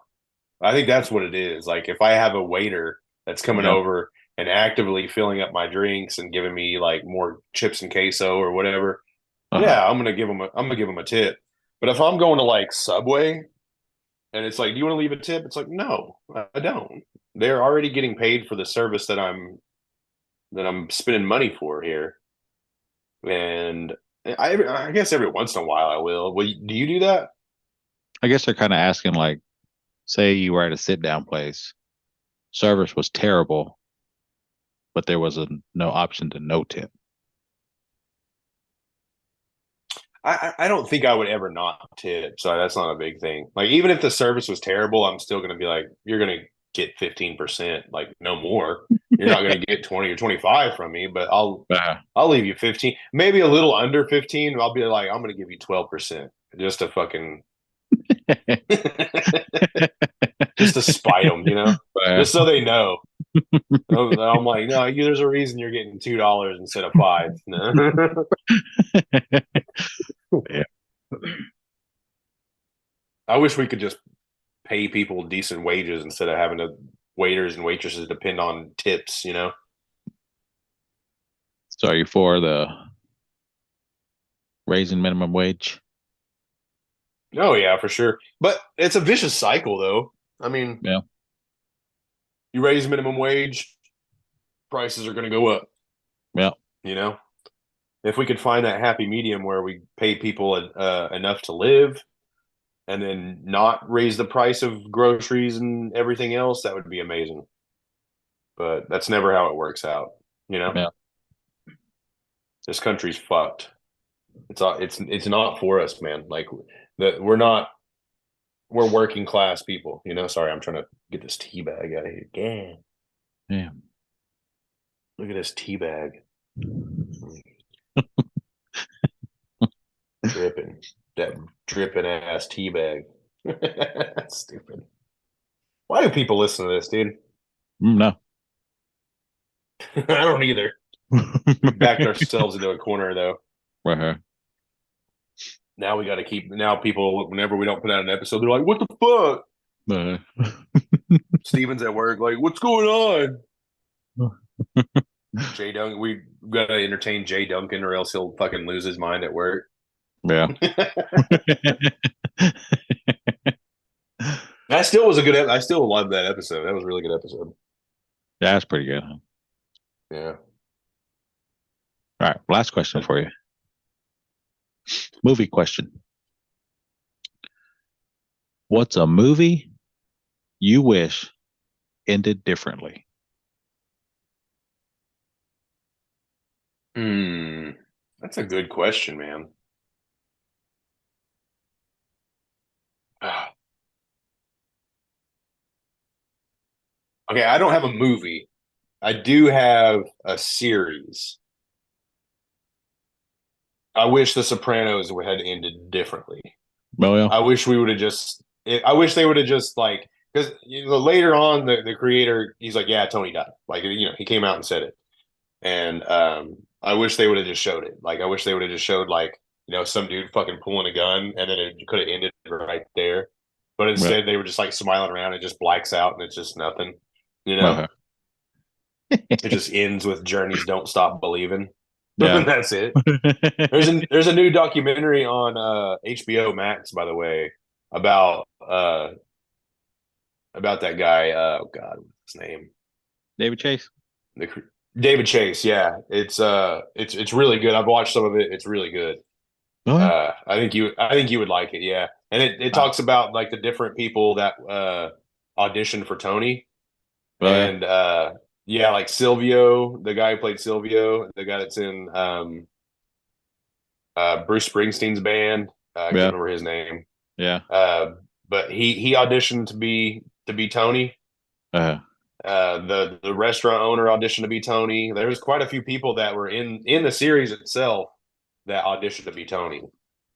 I think that's what it is. Like, if I have a waiter that's coming over and actively filling up my drinks and giving me like more chips and queso or whatever, yeah, I'm gonna give them a tip. But if I'm going to like Subway and it's like, do you want to leave a tip? It's like, no, I don't. They're already getting paid for the service that I'm spending money for here. And I guess every once in a while I will. Do you do that? I guess they're kind of asking, like, say you were at a sit down place, service was terrible, but there was no option to no tip. I don't think I would ever not tip, so that's not a big thing. Like, even if the service was terrible, I'm still gonna be like, you're gonna get 15%, like no more. You're not gonna get 20 or 25 from me, but I'll leave you 15, maybe a little under 15. I'll be like, I'm gonna give you 12% just to fucking just to spite them, just so they know. I'm like, no, there's a reason you're getting $2 instead of $5. Yeah. I wish we could just pay people decent wages instead of having to waiters and waitresses depend on tips, you know? So are you for the raising minimum wage? Oh yeah, for sure. But it's a vicious cycle though. I mean, Yeah. you raise minimum wage, prices are going to go up, Yeah. you know? If we could find that happy medium where we pay people enough to live and then not raise the price of groceries and everything else, that would be amazing. But that's never how it works out, you know? Yeah. This country's fucked. It's not for us, man. Like we're working class people, you know. Sorry, I'm trying to get this tea bag out of here. Yeah. Yeah. Look at this tea bag. Dripping. That dripping ass tea bag. That's stupid. Why do people listen to this, dude? No. I don't either. We backed ourselves into a corner though. Right here. Now we got to keep. Now people, whenever we don't put out an episode, they're like, "What the fuck?" Steven's at work, like, "What's going on?" Jay Duncan, we got to entertain Jay Duncan, or else he'll fucking lose his mind at work. Yeah. That still was a good. I still loved that episode. That was a really good episode. Yeah, that's pretty good. Huh? Yeah. All right. Last question for you. Movie question. What's a movie you wish ended differently? That's a good question, man. Okay, I don't have a movie. I do have a series. I wish The Sopranos had ended differently. Oh, yeah. I wish we would have just. I wish they would have just like because later on the creator he's like, yeah, Tony died. Like he came out and said it, and I wish they would have just showed it. Like I wish they would have just showed like some dude fucking pulling a gun, and then it could have ended right there. But Yeah. instead, they were just like smiling around. It just blacks out, and it's just nothing. Uh-huh. It just ends with Journeys don't stop believing. Yeah. That's it. There's a new documentary on HBO Max, by the way, about that guy. Oh God, what's his name? David Chase. The, David Chase. Yeah, it's really good. I've watched some of it. It's really good. Oh, yeah. I think you would like it. Yeah, and it talks about like the different people that auditioned for Tony, Oh, yeah. and yeah, like Silvio, the guy who played Silvio, the guy that's in Bruce Springsteen's band. I can't Yeah. remember his name. Yeah. But he auditioned to be Tony. Uh-huh. The restaurant owner auditioned to be Tony. There was quite a few people that were in the series itself that auditioned to be Tony,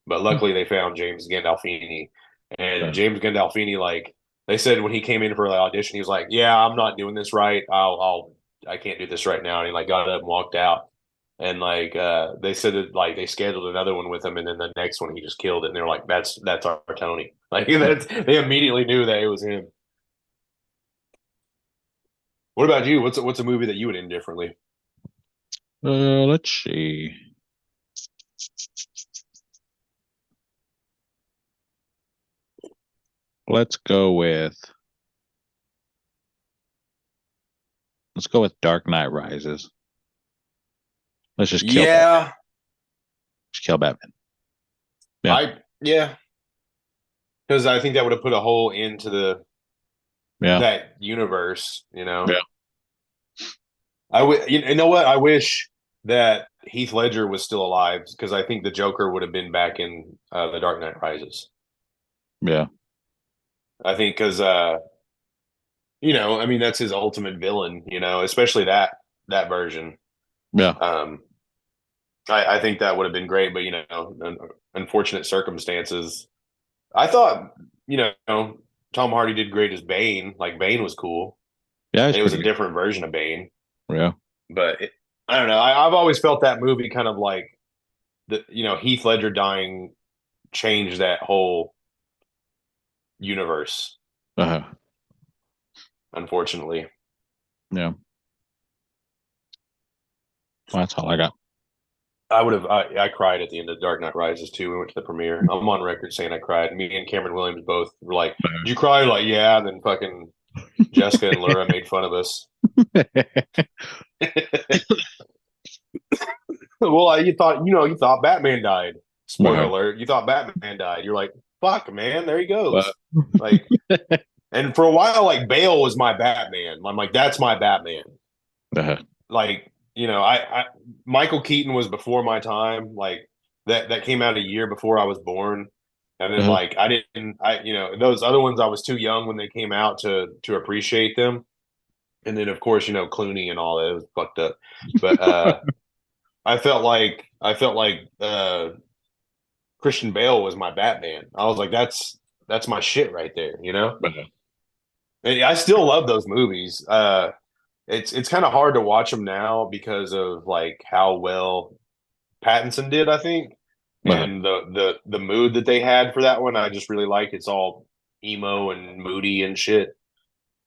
but luckily they found James Gandolfini. And James Gandolfini, like they said when he came in for the audition, he was like, "Yeah, I'm not doing this right. I can't do this right now." And he like got up and walked out. And like they said that like they scheduled another one with him, and then the next one he just killed it. And they were like, "That's our Tony." Like they immediately knew that it was him. What about you? What's a movie that you would end differently? Let's see. Let's go with Dark Knight Rises. Let's just kill Batman. Just kill Batman. Yeah. Because I think that would have put a hole into that universe, Yeah. You know what? I wish that Heath Ledger was still alive because I think the Joker would have been back in The Dark Knight Rises. Yeah. I think because I mean that's his ultimate villain, especially that version. Yeah. I think that would have been great, but unfortunate circumstances. I thought, Tom Hardy did great as Bane. Like Bane was cool. Yeah, it was a different version of Bane. Yeah. But I don't know. I've always felt that movie kind of like Heath Ledger dying changed that whole universe. Uh-huh. unfortunately. Yeah. Well, that's all I got. I cried at the end of Dark Knight Rises too. We went to the premiere. I'm on record saying I cried. Me and Cameron Williams both were like, "Did you cry?" Like, yeah. And then fucking Jessica and Laura made fun of us. Well, you thought Batman died. Spoiler alert, you thought Batman died. You're like, fuck, man, there he goes. Like, and for a while, like Bale was my Batman. I'm like, that's my Batman. Like, I Michael Keaton was before my time. Like that came out a year before I was born. And then like those other ones I was too young when they came out to appreciate them. And then of course, Clooney and all that, it was fucked up. But I felt like Christian Bale was my Batman. I was like, that's my shit right there, And I still love those movies. It's kind of hard to watch them now because of like how well Pattinson did, I think, and the mood that they had for that one. I just really like. It's all emo and moody and shit,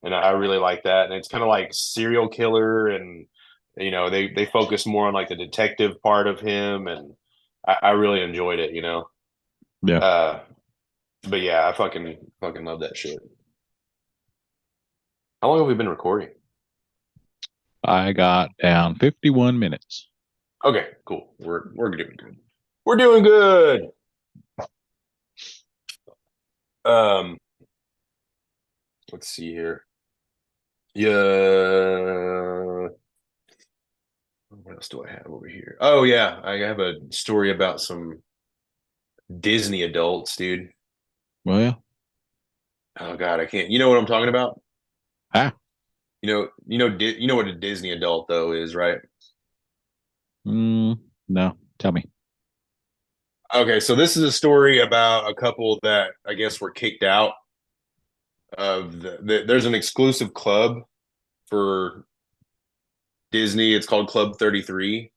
and I really like that. And it's kind of like serial killer, and they focus more on like the detective part of him, and I really enjoyed it. Yeah. But yeah, I fucking love that shit. How long have we been recording? I got down 51 minutes. Okay, cool. We're doing good. We're doing good. Let's see here. Yeah. What else do I have over here? Oh yeah, I have a story about some Disney adults, dude. Well, yeah. Oh God, I can't. You know what I'm talking about? Ah. You know what a Disney adult though is, right? No, tell me. Okay, so this is a story about a couple that I guess were kicked out of there's an exclusive club for Disney. It's called Club 33.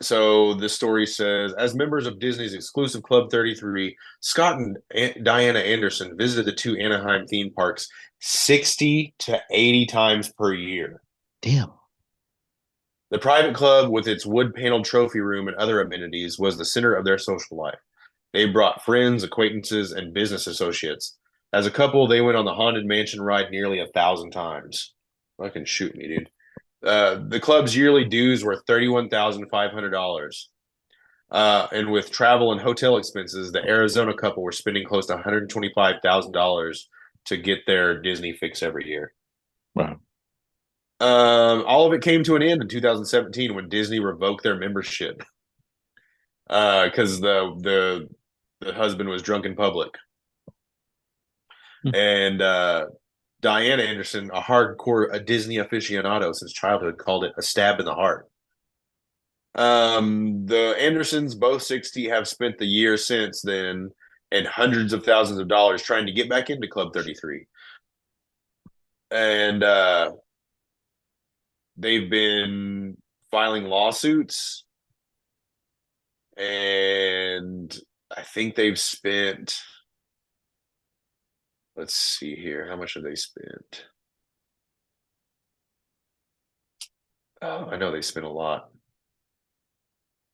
So the story says, as members of Disney's exclusive Club 33, Scott and Diana Anderson visited the two Anaheim theme parks 60 to 80 times per year. Damn. The private club, with its wood-paneled trophy room and other amenities, was the center of their social life. They brought friends, acquaintances, and business associates. As a couple, they went on the Haunted Mansion ride nearly 1,000 times. Fucking shoot me, dude. The club's yearly dues were $31,500. And with travel and hotel expenses, the Arizona couple were spending close to $125,000 to get their Disney fix every year. Wow. All of it came to an end in 2017 when Disney revoked their membership because the husband was drunk in public. And Diana Anderson, a Disney aficionado since childhood, called it a stab in the heart. The Andersons, both 60, have spent the year since then and hundreds of thousands of dollars trying to get back into Club 33. And they've been filing lawsuits, and I think they've spent, let's see here, how much have they spent? Oh, I know they spent a lot.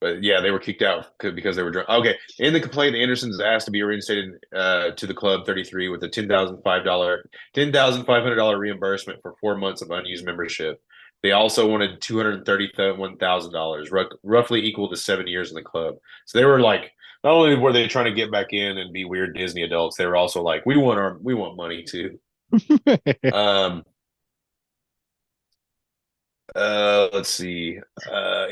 But yeah, they were kicked out because they were drunk. Okay, in the complaint, the Andersons asked to be reinstated to the Club 33 with a $10,500 reimbursement for 4 months of unused membership. They also wanted $231,000, roughly equal to 7 years in the club. So they were like, not only were they trying to get back in and be weird Disney adults, they were also like, we want money too. Let's see.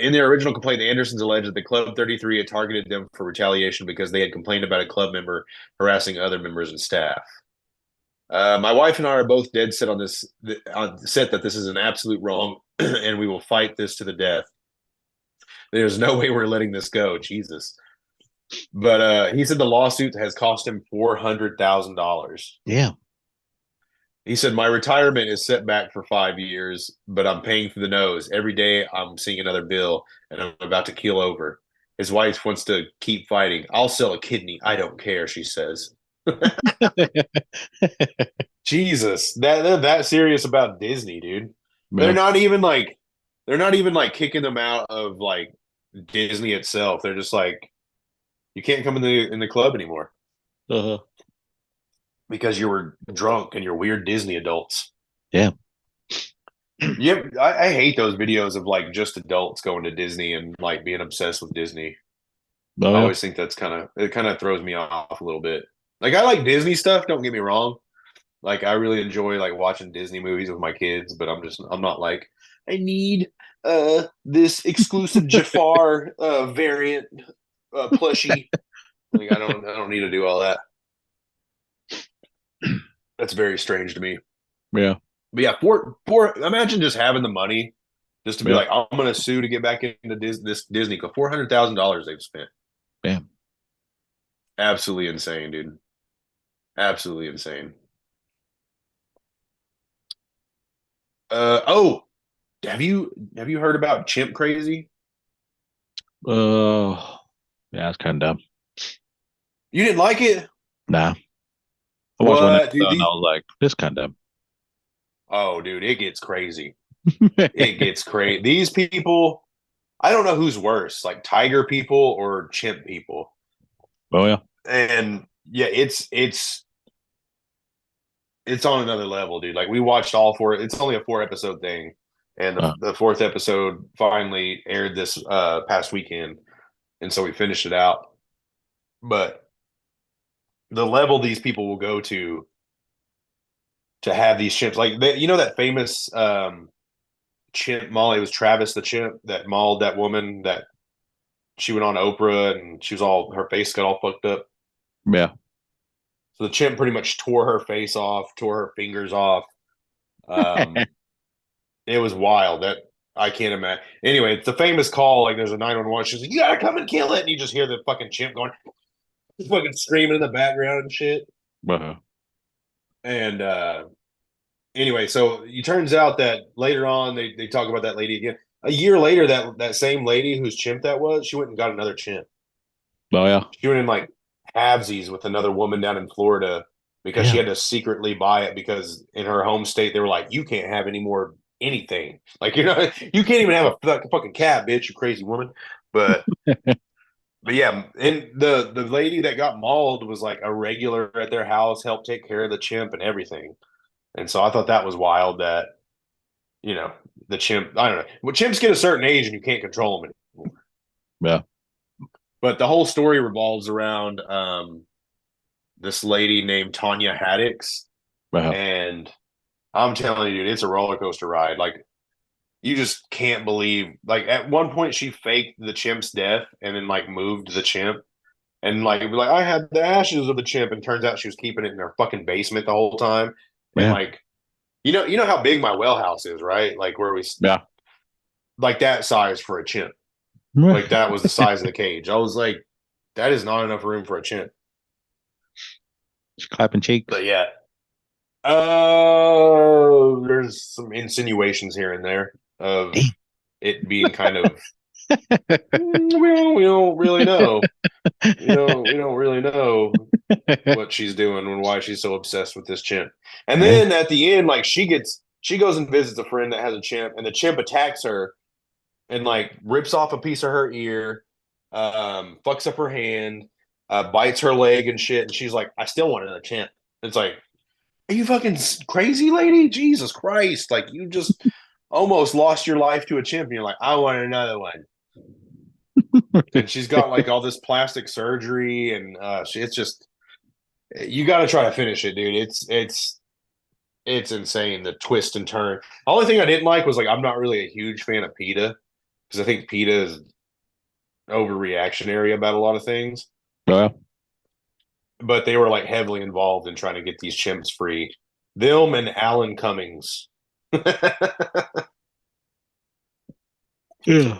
In their original complaint, the Andersons alleged that the Club 33 had targeted them for retaliation because they had complained about a club member harassing other members and staff. My wife and I are both dead set on this, set that this is an absolute wrong, and we will fight this to the death. There's no way we're letting this go. Jesus. But he said the lawsuit has cost him $400,000. Yeah. He said, my retirement is set back for 5 years, but I'm paying for the nose. Every day I'm seeing another bill, and I'm about to keel over. His wife wants to keep fighting. I'll sell a kidney. I don't care, she says. Jesus, they're that serious about Disney, dude. Yeah. They're not even like kicking them out of like Disney itself. They're just like, you can't come in the club anymore Uh-huh. because you were drunk and you're weird Disney adults. Yeah. Yep, I hate those videos of like just adults going to Disney and like being obsessed with Disney. Oh, I yeah. always think it kind of throws me off a little bit. Like I like Disney stuff, don't get me wrong. Like I really enjoy like watching Disney movies with my kids, but I'm not like I need this exclusive Jafar variant plushie. Like I don't need to do all that. That's very strange to me. Yeah. But yeah, for imagine just having the money just to be Yeah. like, I'm gonna sue to get back into this Disney. $400,000 they've spent. Damn. Absolutely insane, dude. Absolutely insane. Oh, have you heard about Chimp Crazy? Uh, yeah, it's kind of dumb. You didn't like it? Nah. I watched one What, episode dude? and I was like, this kind of Oh, dude, it gets crazy. dumb. It gets crazy. These people, I don't know who's worse, like tiger people or chimp people. Oh, yeah. And yeah, it's on another level, dude. Like we watched all four. It's only a 4 episode thing, and Uh, the fourth episode finally aired this past weekend, and so we finished it out. But the level these people will go to have these chimps, like that famous chimp Molly, it was Travis the chimp that mauled that woman that she went on Oprah and she was all her face got all fucked up. yeah. So the chimp pretty much tore her face off, tore her fingers off. Um, it was wild. That I can't imagine. Anyway, it's a famous call. Like there's a 911. She's like, "You gotta come and kill it," and you just hear the fucking chimp going, fucking screaming in the background and shit. Uh-huh. And anyway, so it turns out that later on they talk about that lady again. A year later, that same lady whose chimp that was, she went and got another chimp. Oh, yeah. She went in like halvesies with another woman down in Florida because she Yeah. had to secretly buy it because in her home state they were like, you can't have any more anything. Like you can't even have a fucking cat, bitch, you crazy woman. But yeah, and the lady that got mauled was like a regular at their house, helped take care of the chimp and everything. And so I thought that was wild that you know the chimp. I don't know. Well, chimps get a certain age and you can't control them anymore. Yeah. But the whole story revolves around this lady named Tanya Haddix, Uh-huh. and I'm telling you, dude, it's a roller coaster ride. Like you just can't believe. Like at one point, she faked the chimp's death and then like moved the chimp, and like I had the ashes of the chimp, and turns out she was keeping it in her fucking basement the whole time, and Yeah. like you know how big my well house is, right? Like where we Yeah. like that size for a chimp. Like that was the size of the cage. I was like, that is not enough room for a chimp. Just clapping cheeks. But yeah. Oh, there's some insinuations here and there of it being kind of we don't really know. We don't really know what she's doing and why she's so obsessed with this chimp. And then at the end, like she goes and visits a friend that has a chimp, and the chimp attacks her and like rips off a piece of her ear, fucks up her hand, bites her leg and shit. And she's like, I still want another chimp. It's like, are you fucking crazy, lady? Jesus Christ. Like, you just almost lost your life to a chimp. And you're like, I want another one. And she's got like all this plastic surgery. And it's just, you got to try to finish it, dude. It's insane, the twist and turn. The only thing I didn't like was like, I'm not really a huge fan of PETA because I think PETA is overreactionary about a lot of things. Well, But they were like heavily involved in trying to get these chimps free. Them and Alan Cummings. yeah.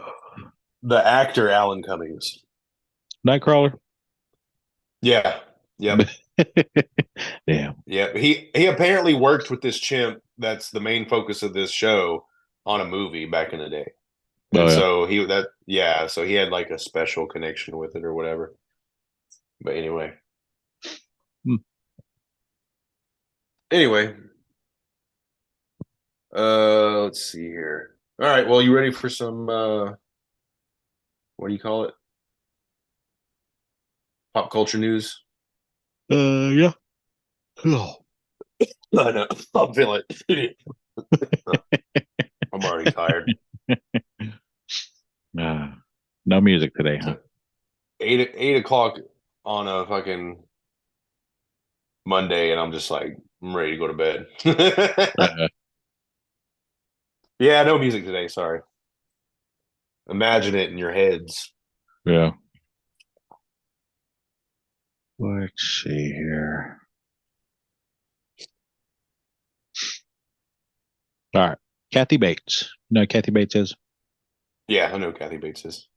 The actor Alan Cummings. Nightcrawler. Yeah. Yep. Yeah. Yep. He apparently worked with this chimp that's the main focus of this show on a movie back in the day. And Oh, yeah. so he had like a special connection with it or whatever. But anyway. Hmm. Anyway, let's see here. All right, well, you ready for some what do you call it? Pop culture news? Yeah. Oh. I know. I'm feeling it. I'm already tired. No music today, huh? 8 o'clock on a fucking Monday, and I'm just like, I'm ready to go to bed. Yeah, no music today. Sorry. Imagine it in your heads. Yeah. Let's see here. All right. Kathy Bates. You know who Kathy Bates is? Yeah, I know Kathy Bates is.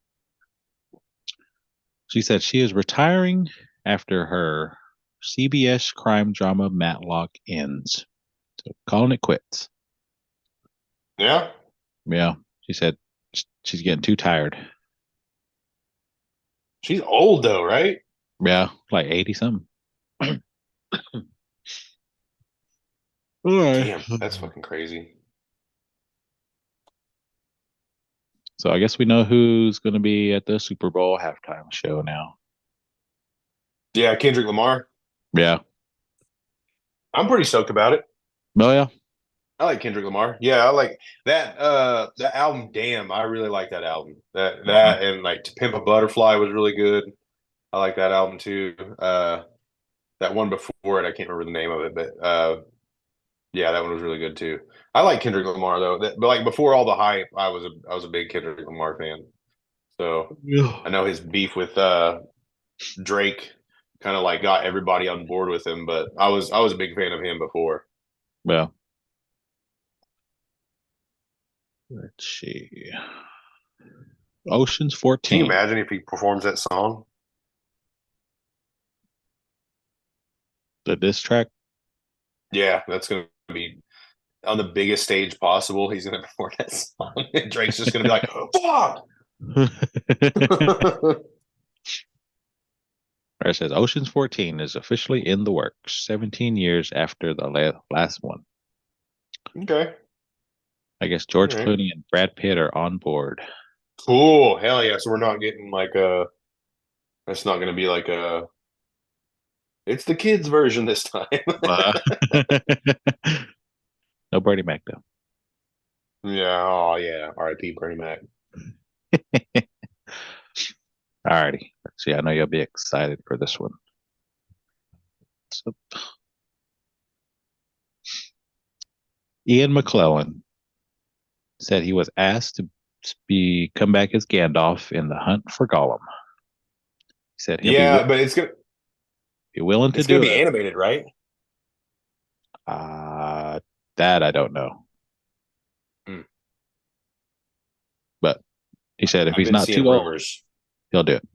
She said she is retiring after her CBS crime drama Matlock ends. So calling it quits. Yeah, Yeah. She said she's getting too tired. she's old though, right? Yeah. Like 80 something. All right. Damn, that's fucking crazy. So I guess we know who's going to be at the Super Bowl halftime show now. Yeah, Kendrick Lamar. Yeah. I'm pretty stoked about it. Oh, yeah. I like Kendrick Lamar. Yeah, I like that that album, Damn. I really like that album. Uh-huh. That and like To Pimp a Butterfly was really good. I like that album too. That one before it, I can't remember the name of it, but yeah, that one was really good too. I like Kendrick Lamar though. But like before all the hype, I was a big Kendrick Lamar fan. So Yeah. I know his beef with Drake kind of like got everybody on board with him, but I was a big fan of him before. Well, let's see. Ocean's Can you 14. imagine if he performs that song? The diss track. Yeah, that's gonna be on the biggest stage possible. He's gonna perform that song. And Drake's just gonna be like, "Fuck!" It says Ocean's 14 is officially in the works, 17 years after the last one. Okay, I guess all George right, Clooney and Brad Pitt are on board. cool. Hell yeah! So we're not getting like a. That's not gonna be like a. It's the kids version this time. Uh, no Bernie Mac though. Yeah. Oh yeah. R.I.P. Bernie Mac. Alrighty. Let's see. I know you'll be excited for this one. So, Ian McClellan said he was asked to come back as Gandalf in the Hunt for Gollum. He said he'll Yeah, but it's gonna be willing to it's gonna do be it. animated, right? Uh, that I don't know. Hmm. But he said if I've he's been not seeing too old, rumors. he'll do it.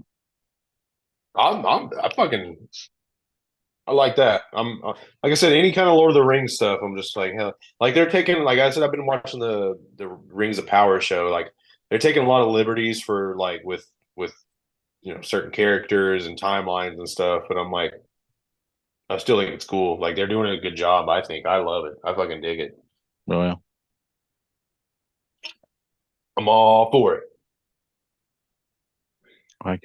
I fucking I like that. I'm like I said, any kind of Lord of the Rings stuff. I'm just like hell. Like they're taking, like I said, I've been watching the Rings of Power show. Like they're taking a lot of liberties for like with certain characters and timelines and stuff. But I'm like, I still think it's cool. Like they're doing a good job. I think I love it. I fucking dig it. Well, I'm all for it. I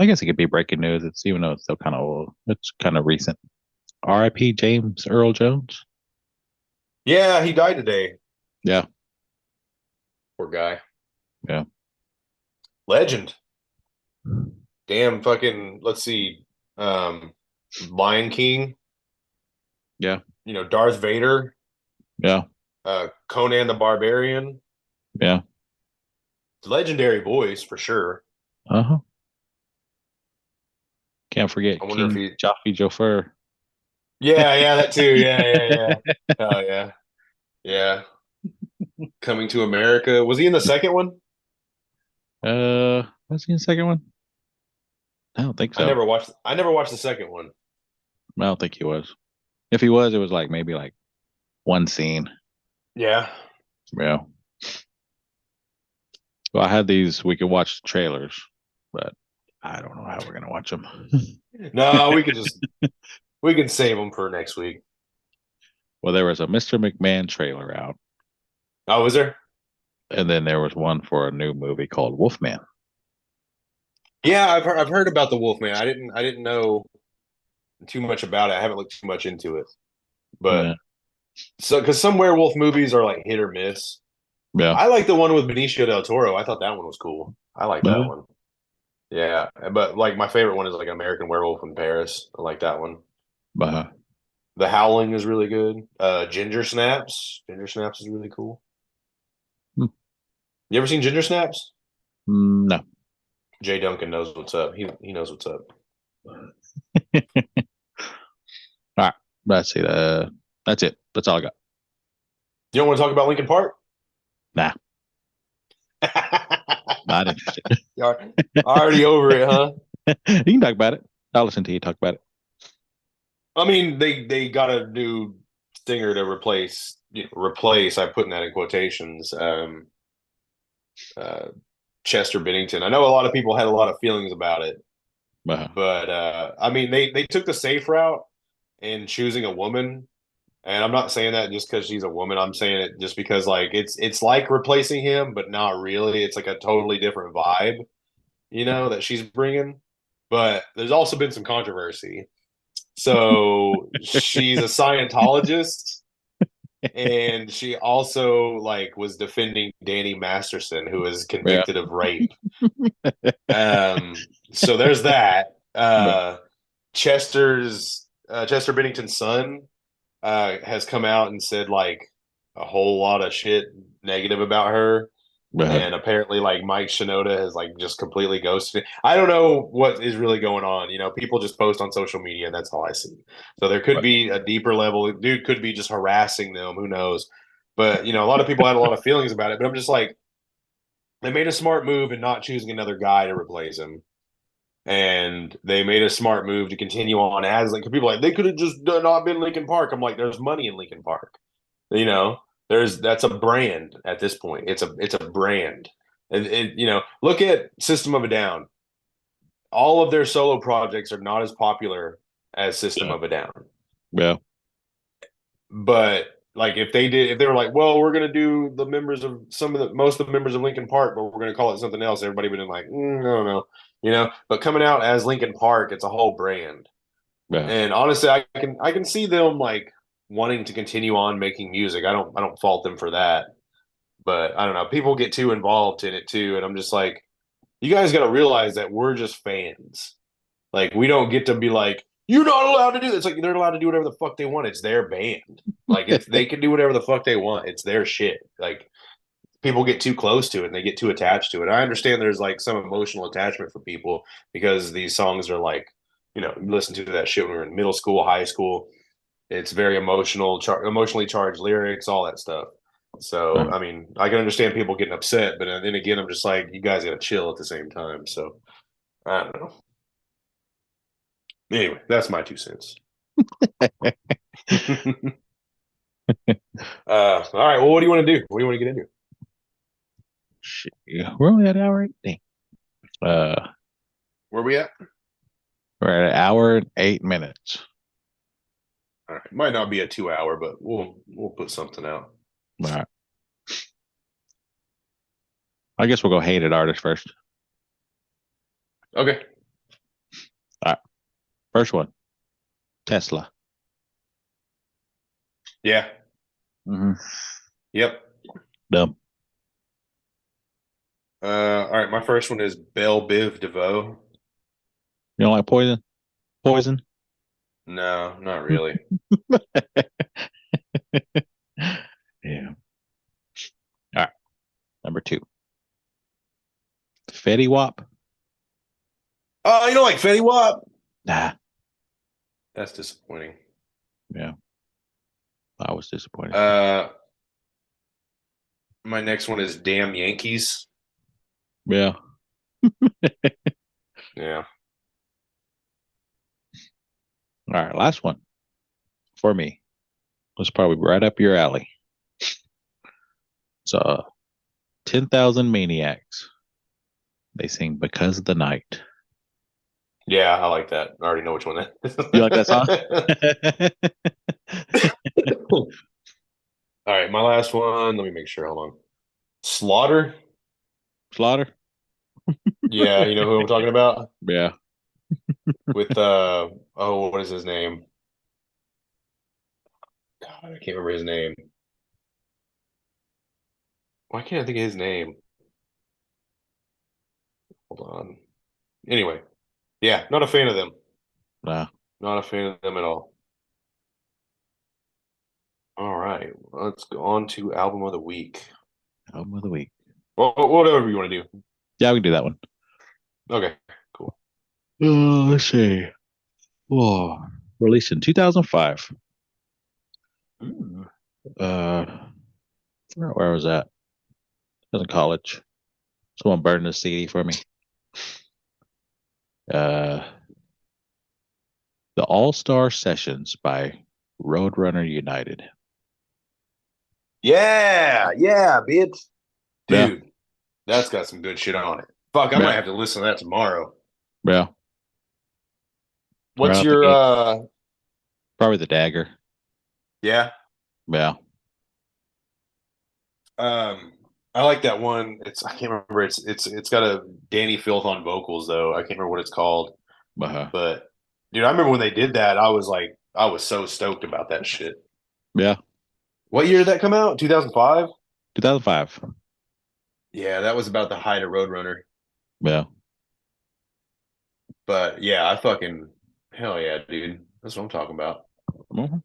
guess it could be breaking news. It's even though it's still kind of old. It's kind of recent. R.I.P. James Earl Jones. Yeah, he died today. Yeah, Poor guy. yeah. Legend. Damn fucking. Let's see. Um, Lion King. Yeah, Darth Vader. yeah, Conan the Barbarian. yeah. Legendary voice for sure. Uh-huh. Can't forget I wonder if King he. Joffrey Joffer. Yeah, that too. Yeah. Oh yeah, yeah. Coming to America. Was he in the second one? Was he in the second one? I don't think I so. never watched. I never watched the second one. I don't think he was. If he was, it was like maybe like one scene. Yeah. Yeah. Well, I had these. We could watch the trailers, but I don't know how we're gonna watch them. No, we can save them for next week. Well, there was a Mr. McMahon trailer out, Oh, was there? and then there was one for a new movie called Wolfman. Yeah, I've heard about the Wolfman. I didn't know too much about it. I haven't looked too much into it. But Yeah. so because some werewolf movies are like hit or miss. Yeah. I like the one with Benicio del Toro. I thought that one was cool. I like that Uh, one. Yeah, but like my favorite one is like American Werewolf in Paris. I like that one. uh, The Howling is really good. Ginger Snaps. Ginger Snaps is really cool. Hmm. You ever seen Ginger Snaps? no. Jay Duncan knows what's up. He knows what's up. All right. That's it. That's it. That's all I got. You don't want to talk about Lincoln Park? Nah, not interested. You're already over it, huh? You can talk about it. I'll listen to you talk about it. I mean, they got a new singer to replace. I'm putting that in quotations. Uh, Chester Bennington. I know a lot of people had a lot of feelings about it, but I mean, they took the safe route in choosing a woman, and I'm not saying that just because she's a woman. I'm saying it just because like it's like replacing him, but not really. It's like a totally different vibe, that she's bringing. But there's also been some controversy. So she's a Scientologist, and she also like was defending Danny Masterson, who is convicted of rape. So there's that. Chester Bennington's son has come out and said like a whole lot of shit negative about her. And apparently, like Mike Shinoda has like just completely ghosted. I don't know what is really going on. People just post on social media, and that's all I see. So there could be a deeper level. Dude could be just harassing them. Who knows? But a lot of people had a lot of feelings about it. But I'm just like, they made a smart move in not choosing another guy to replace him, and they made a smart move to continue on as like people like they could have just not been Lincoln Park. I'm like, there's money in Lincoln Park. That's a brand at this point. It's a brand. Look at System of a Down. All of their solo projects are not as popular as System of a Down. Yeah. But like if they were like, well, we're gonna do the members of most of the members of Lincoln Park, but we're gonna call it something else, everybody would have been like, no. But coming out as Lincoln Park, it's a whole brand. Yeah. And honestly, I can see them like wanting to continue on making music. I don't fault them for that. But I don't know. People get too involved in it too, and I'm just like, you guys got to realize that we're just fans. Like we don't get to be like, you're not allowed to do this. It's like they're allowed to do whatever the fuck they want. It's their band. Like they can do whatever the fuck they want. It's their shit. Like people get too close to it and they get too attached to it. I understand there's like some emotional attachment for people because these songs are like, you listen to that shit when we were in middle school, high school. It's very emotionally charged lyrics, all that stuff. So, I mean, I can understand people getting upset, but then again, I'm just like, you guys got to chill at the same time. So, I don't know. Anyway, that's my 2 cents. All right. Well, what do you want to do? What do you want to get into? Shit. We're only at an hour 18. Where are we at? We're at an hour and 8 minutes. All right. Might not be a 2 hour, but we'll put something out. All right. I guess we'll go hated artist first. Okay. All right. First one. Tesla. Yeah. Mm-hmm. Yep. Dumb. All right. My first one is Belle Biv DeVoe. You don't like Poison? Poison? No, not really. Yeah. All right. Number 2. Fetty Wap. Oh, you don't like Fetty Wap? Nah. That's disappointing. Yeah. I was disappointed. My next one is Damn Yankees. Yeah. Yeah. All right. Last one for me was probably right up your alley. So 10,000 Maniacs. They sing Because of the Night. Yeah, I like that. I already know which one that is. You like that song? All right, my last one. Let me make sure. Hold on. Slaughter. Slaughter. Yeah, you know who I'm talking about? Yeah. With what is his name? God, I can't remember his name. Why can't I think of his name? Hold on. Anyway, yeah, not a fan of them. Nah. Not a fan of them at all. All right, let's go on to album of the week. Album of the week. Well, whatever you want to do. Yeah, we can do that one. Okay, cool. Let's see. Oh, released in 2005. Ooh. Where was that? I was in college. Someone burned the CD for me. The All-Star Sessions by Roadrunner United. Yeah, bitch. Yeah. Dude, that's got some good shit on it. Fuck, I Yeah. might have to listen to that tomorrow. Yeah. What's Right out the your gate. Probably the Dagger. yeah? Yeah. I like that one. I can't remember. It's got a Danny Filth on vocals though. I can't remember what it's called. Uh-huh. But dude, I remember when they did that, I was so stoked about that shit. Yeah. What year did that come out? 2005? 2005. Yeah, that was about the height of Roadrunner. Yeah. But yeah, I fucking hell yeah, dude. That's what I'm talking about. Mhm.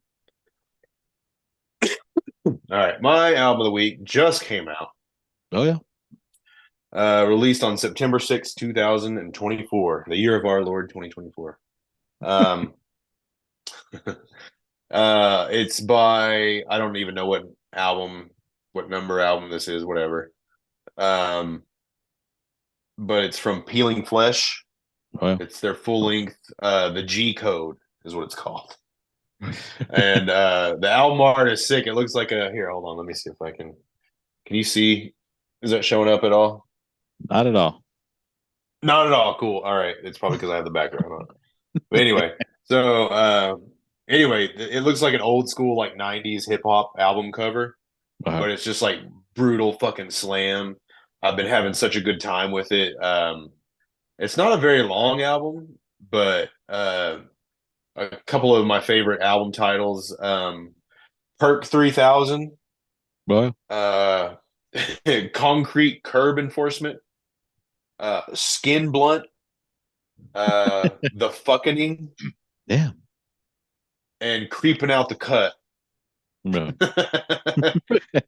All right, my album of the week just came out. Oh, yeah. Released on September 6th, 2024, the year of our Lord 2024. It's by I don't even know what number album this is, whatever. But it's from Peeling Flesh. Oh, yeah. It's their full length, the G Code is what it's called. And the album art is sick. It looks like here, hold on, let me see if I can you see? Is that showing up at all? Not at all. Not at all. Cool. All right. It's probably because I have the background on. But anyway, it looks like an old school like 90s hip hop album cover, Uh-huh. but it's just like brutal fucking slam. I've been having such a good time with it. It's not a very long album, but a couple of my favorite album titles, Perk 3000, Well, Concrete Curb Enforcement, Skin Blunt, The Fucking, yeah. and Creeping Out the Cut. Yeah.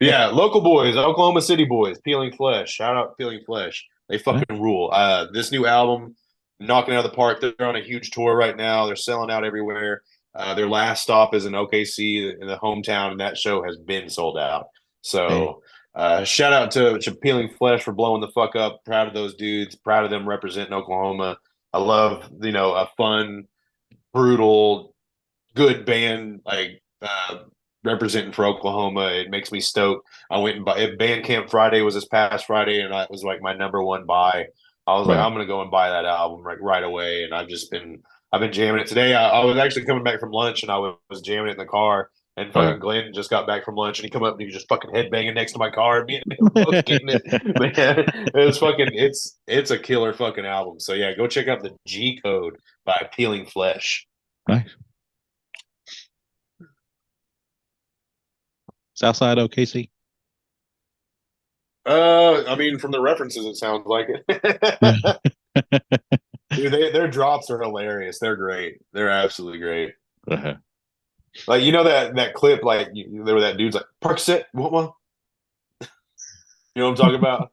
Yeah, local boys, Oklahoma City boys, Peeling Flesh. Shout out Peeling Flesh. They fucking rule. This new album, knocking out of the park. They're on a huge tour right now. They're selling out everywhere. Their last stop is in OKC, in the hometown, and that show has been sold out. So, shout out to Peeling Flesh for blowing the fuck up. Proud of those dudes. Proud of them representing Oklahoma. I love, a fun, brutal, good band like representing for Oklahoma. It makes me stoked. I went and Bandcamp Friday was this past Friday, and it was like my number one buy. I was like, I'm gonna go and buy that album right away, and I've been jamming it today. I was actually coming back from lunch, and I was jamming it in the car. And fucking Glenn just got back from lunch, and he come up and he was just fucking headbanging next to my car, and me and him both getting it. Man, it's a killer fucking album. So yeah, go check out the G Code by Peeling Flesh. Nice. Southside OKC. I mean, from the references, it sounds like it. Dude, their drops are hilarious. They're great. They're absolutely great. Uh-huh. Like that clip, like there were that dude's like Percocet, what? You know what I'm talking about?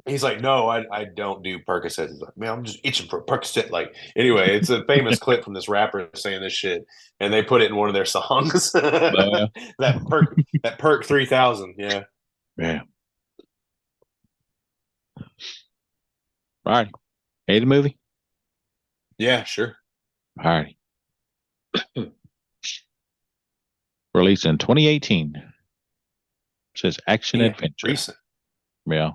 He's like, no, I don't do Percocet. He's like, man, I'm just itching for a Percocet. Like, anyway, it's a famous clip from this rapper saying this shit, and they put it in one of their songs. that perk 3000, yeah. Yeah. All right. Hate the movie? Yeah, sure. All right. Released in 2018. It says action adventure. Recent. Yeah.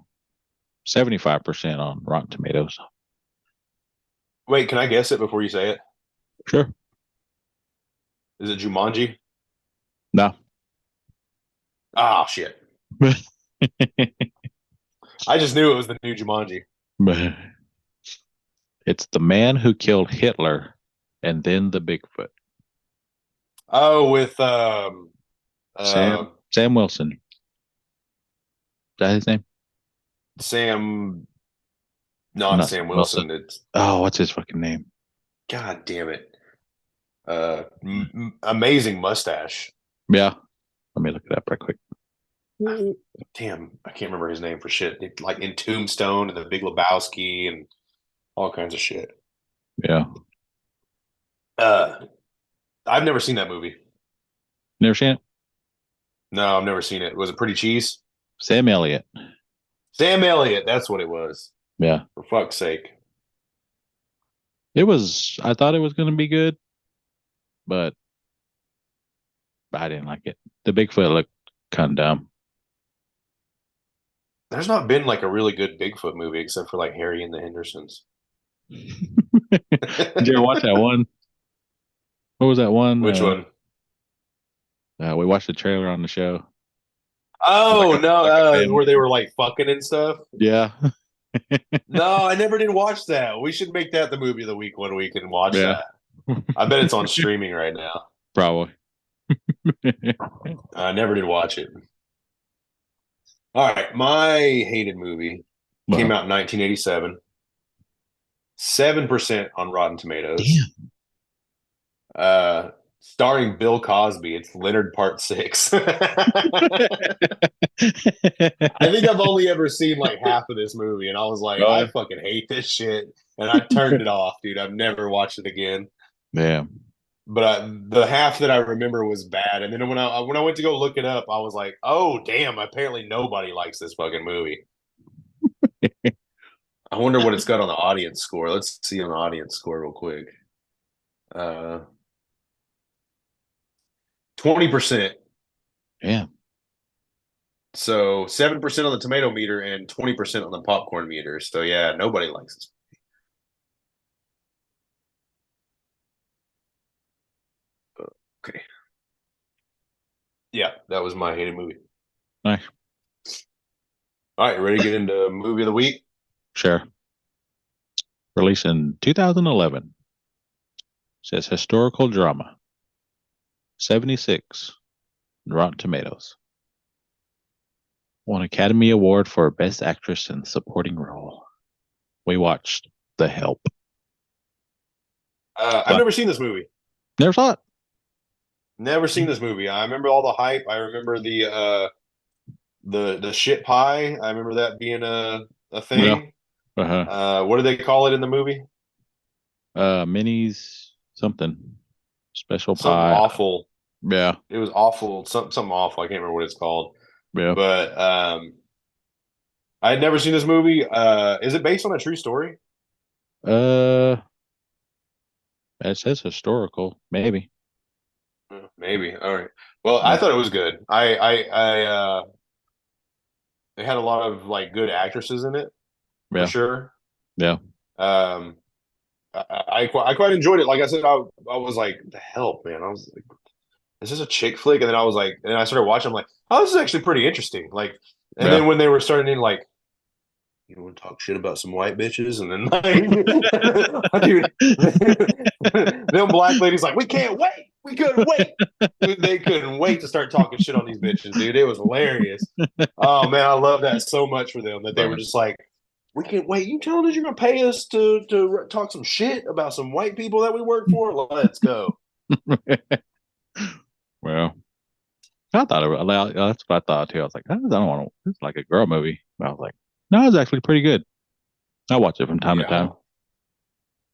75% on Rotten Tomatoes. Wait, can I guess it before you say it? Sure. Is it Jumanji? No. Ah, shit. I just knew it was the new Jumanji. It's the man who killed Hitler and then the Bigfoot. Oh, with Sam Wilson. Is that his name? Sam, Well, not not Sam Sam Wilson. Wilson. It's Oh, what's his fucking name? God damn it. Amazing mustache. Yeah. Let me look it up right quick. Damn, I can't remember his name for shit. Like in Tombstone and The Big Lebowski and all kinds of shit. Yeah. I've never seen that movie. Never seen it? No, I've never seen it. Was it Pretty Cheese? Sam Elliott. Sam Elliott, that's what it was. Yeah. For fuck's sake. I thought it was going to be good, but I didn't like it. The Bigfoot looked kind of dumb. There's not been like a really good Bigfoot movie except for like Harry and the Hendersons. Did you ever watch that one? What was that one? Which one? We watched the trailer on the show. Oh, Like a- no, like a family. where they were like fucking and stuff. Yeah. No, I never did watch that. We should make that the movie of the week one week and watch Yeah. that. I bet it's on streaming right now. Probably. I never did watch it. All right, my hated movie came out in 1987. 7% on Rotten Tomatoes. Starring Bill Cosby. It's Leonard Part 6. I think I've only ever seen like half of this movie, and I was like, I fucking hate this shit. And I turned it off, dude. I've never watched it again. Yeah. But the half that I remember was bad. And then when I went to go look it up, I was like, oh, damn, apparently nobody likes this fucking movie. I wonder what it's got on the audience score. Let's see an audience score real quick. 20%. Yeah. So 7% on the tomato meter and 20% on the popcorn meter. So yeah, nobody likes this. Okay. Yeah, that was my hated movie. Nice. All right, ready to get into movie of the week? Sure. Released in 2011. Says historical drama. 76 Rotten Tomatoes. Won Academy Award for Best Actress in Supporting Role. We watched The Help. I've never seen this movie. Never saw it. Never seen this movie. I remember all the hype. I remember the shit pie. I remember that being a thing. Yeah. Uh-huh. What do they call it in the movie? Minis something. Special Something pie. awful. Yeah. It was awful. Something awful. I can't remember what it's called. Yeah. But I had never seen this movie. Is it based on a true story? It says historical, maybe. Maybe. All right. Well, I thought it was good. I it had a lot of like good actresses in it, for sure. Yeah. I quite enjoyed it. Like I said, I was like, the Help, man. I was like, is this a chick flick? And then I was like, and I started watching. I'm like, oh, this is actually pretty interesting. Like, and then when they were starting in like, you want to talk shit about some white bitches, and then like, dude, them black ladies like, we can't wait. We couldn't wait. They couldn't wait to start talking shit on these bitches, dude. It was hilarious. Oh man, I love that so much for them that they were just like, we can't wait. You telling us you're gonna pay us to talk some shit about some white people that we work for? Let's go. Well, I thought that's what I thought too. I was like, I don't want to. It's like a girl movie. But I was like, no, it's actually pretty good. I watch it from time to time.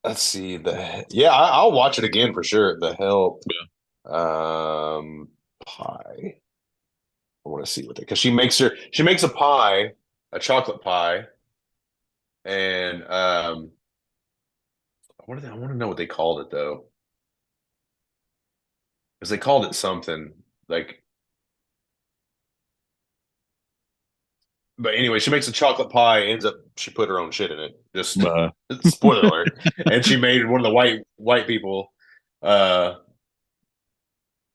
Let's see I'll watch it again for sure. The Help. Pie. I want to see what because she makes a pie, a chocolate pie, and I want to know what they called it though, because they called it something like. But anyway, she makes a chocolate pie. Ends up she put her own shit in it. Just spoiler alert. And she made one of the white people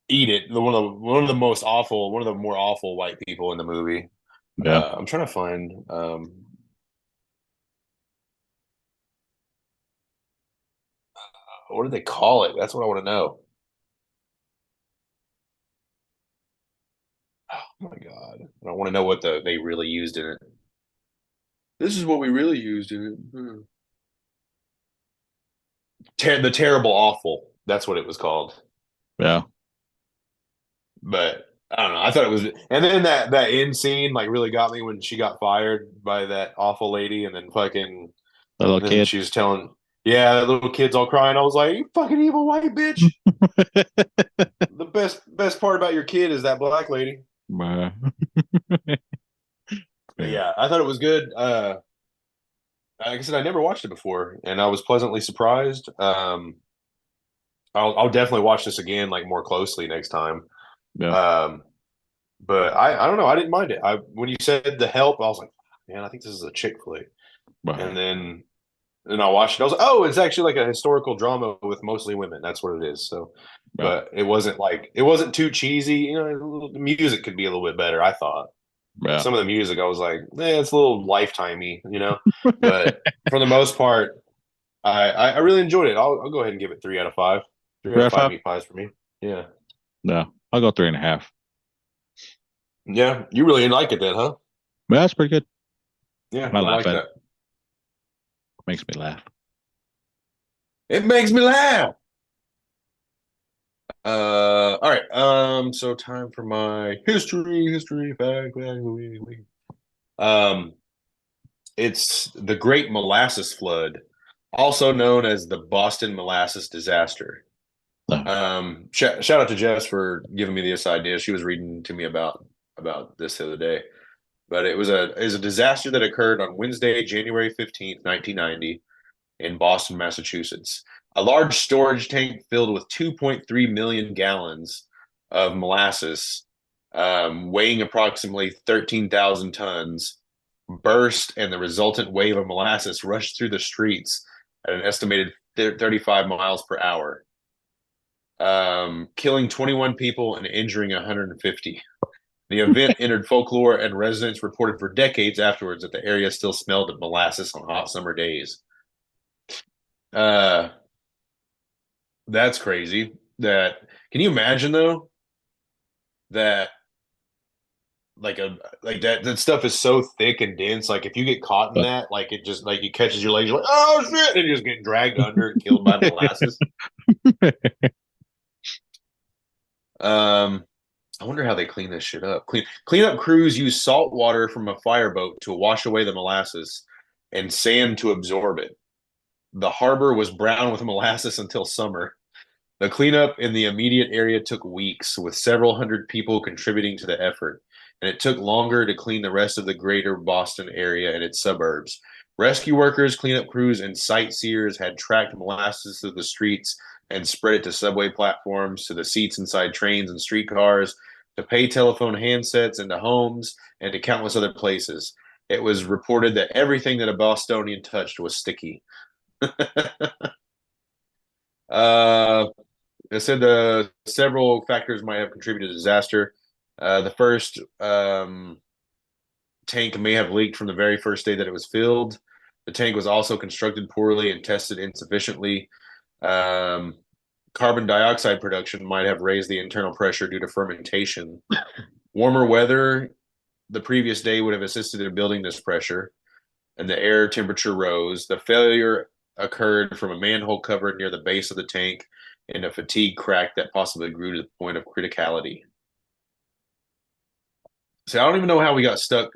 eat it. One of the most awful, one of the more awful white people in the movie. Yeah. I'm trying to find. What do they call it? That's what I want to know. Oh my god, I don't want to know what they really used in it. This is what we really used in it. The terrible awful. That's what it was called. Yeah. But I don't know. I thought it was, and then that end scene like really got me when she got fired by that awful lady, and then fucking, The little and then kid. she was telling, yeah, the little kids all crying. I was like, you fucking evil white bitch. The best part about your kid is that black lady. Uh, But yeah. yeah, I thought it was good. Like I said, I never watched it before, and I was pleasantly surprised. I'll definitely watch this again, like more closely next time. Yeah. Um, but I don't know, I didn't mind it. I when you said The Help, I was like, man, I think this is a chick flick. And then I watched it. I was like, oh, it's actually like a historical drama with mostly women. That's what it is. So, Yeah. but it wasn't too cheesy. You know, the music could be a little bit better, I thought. Yeah. Some of the music, I was like, it's a little lifetimey, you know. But for the most part, I really enjoyed it. I'll go ahead and give it 3 out of 5. 3 out of 5 Five? meat pies for me. Yeah, No. I'll go 3.5. yeah. You really didn't like it then, huh? But that's pretty good. Yeah, I I laugh like at that. it. Makes me laugh. It makes me laugh. All right. So time for my history fact. Um, it's the Great Molasses Flood, also known as the Boston Molasses Disaster. No. Shout out to Jess for giving me this idea. She was reading to me about this the other day. But it was a disaster that occurred on Wednesday, January 15th, 1990, in Boston, Massachusetts. A large storage tank filled with 2.3 million gallons of molasses, weighing approximately 13,000 tons, burst, and the resultant wave of molasses rushed through the streets at an estimated 35 miles per hour, killing 21 people and injuring 150. The event entered folklore, and residents reported for decades afterwards that the area still smelled of molasses on hot summer days. Uh, that's crazy. Can you imagine though that that stuff is so thick and dense. Like if you get caught in that, like it just like it catches your legs, you're like, oh shit, and you just get dragged under and killed by molasses. I wonder how they clean this shit up. Cleanup crews use salt water from a fireboat to wash away the molasses and sand to absorb it. The harbor was brown with molasses until summer. The cleanup in the immediate area took weeks, with several hundred people contributing to the effort, and it took longer to clean the rest of the greater Boston area and its suburbs. Rescue workers, cleanup crews, and sightseers had tracked molasses through the streets and spread it to subway platforms, to the seats inside trains and streetcars, to pay telephone handsets, and to homes, and to countless other places. It was reported that everything that a Bostonian touched was sticky. uh, it said several factors might have contributed to disaster. The first tank may have leaked from the very first day that it was filled. The tank was also constructed poorly and tested insufficiently. Carbon dioxide production might have raised the internal pressure due to fermentation. Warmer weather the previous day would have assisted in building this pressure, and the air temperature rose. The failure occurred from a manhole cover near the base of the tank and a fatigue crack that possibly grew to the point of criticality. So I don't even know how we got stuck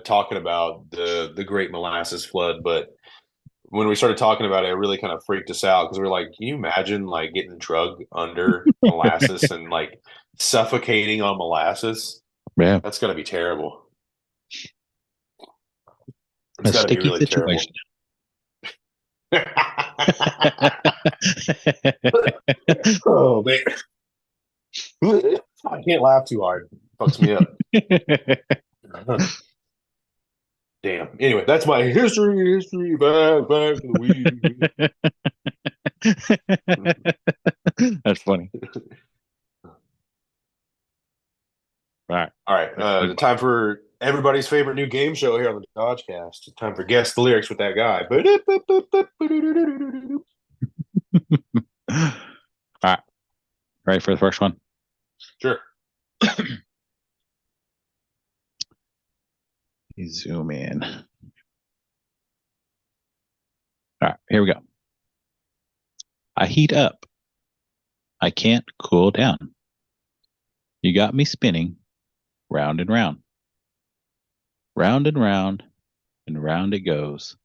talking about the Great Molasses Flood, but when we started talking about it, it really kind of freaked us out because we were like, can you imagine like getting drugged under molasses and like suffocating on molasses? Yeah. That's gotta be terrible. A It's gotta be sticky really terrible. situation. Oh man. I can't laugh too hard. Fucks me up. Damn. Anyway, that's my history. Back to the week. That's funny. All right. All right. Time for everybody's favorite new game show here on the Dodgecast. Time for Guess the Lyrics with that guy. All right. Ready for the first one? Sure. Zoom in. All right, here we go. I heat up. I can't cool down. You got me spinning round and round. Round and round and round it goes.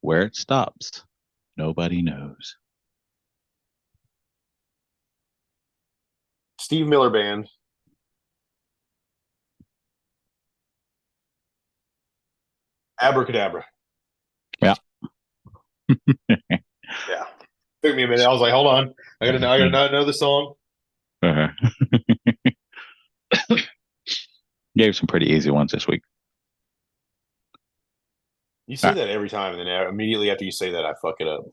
Where it stops, nobody knows. Steve Miller Band. Abracadabra. Yeah. Yeah. Took me a minute. I was like, hold on. I gotta not know the song. Uh-huh. Gave some pretty easy ones this week. You say that every time, and then immediately after you say that, I fuck it up.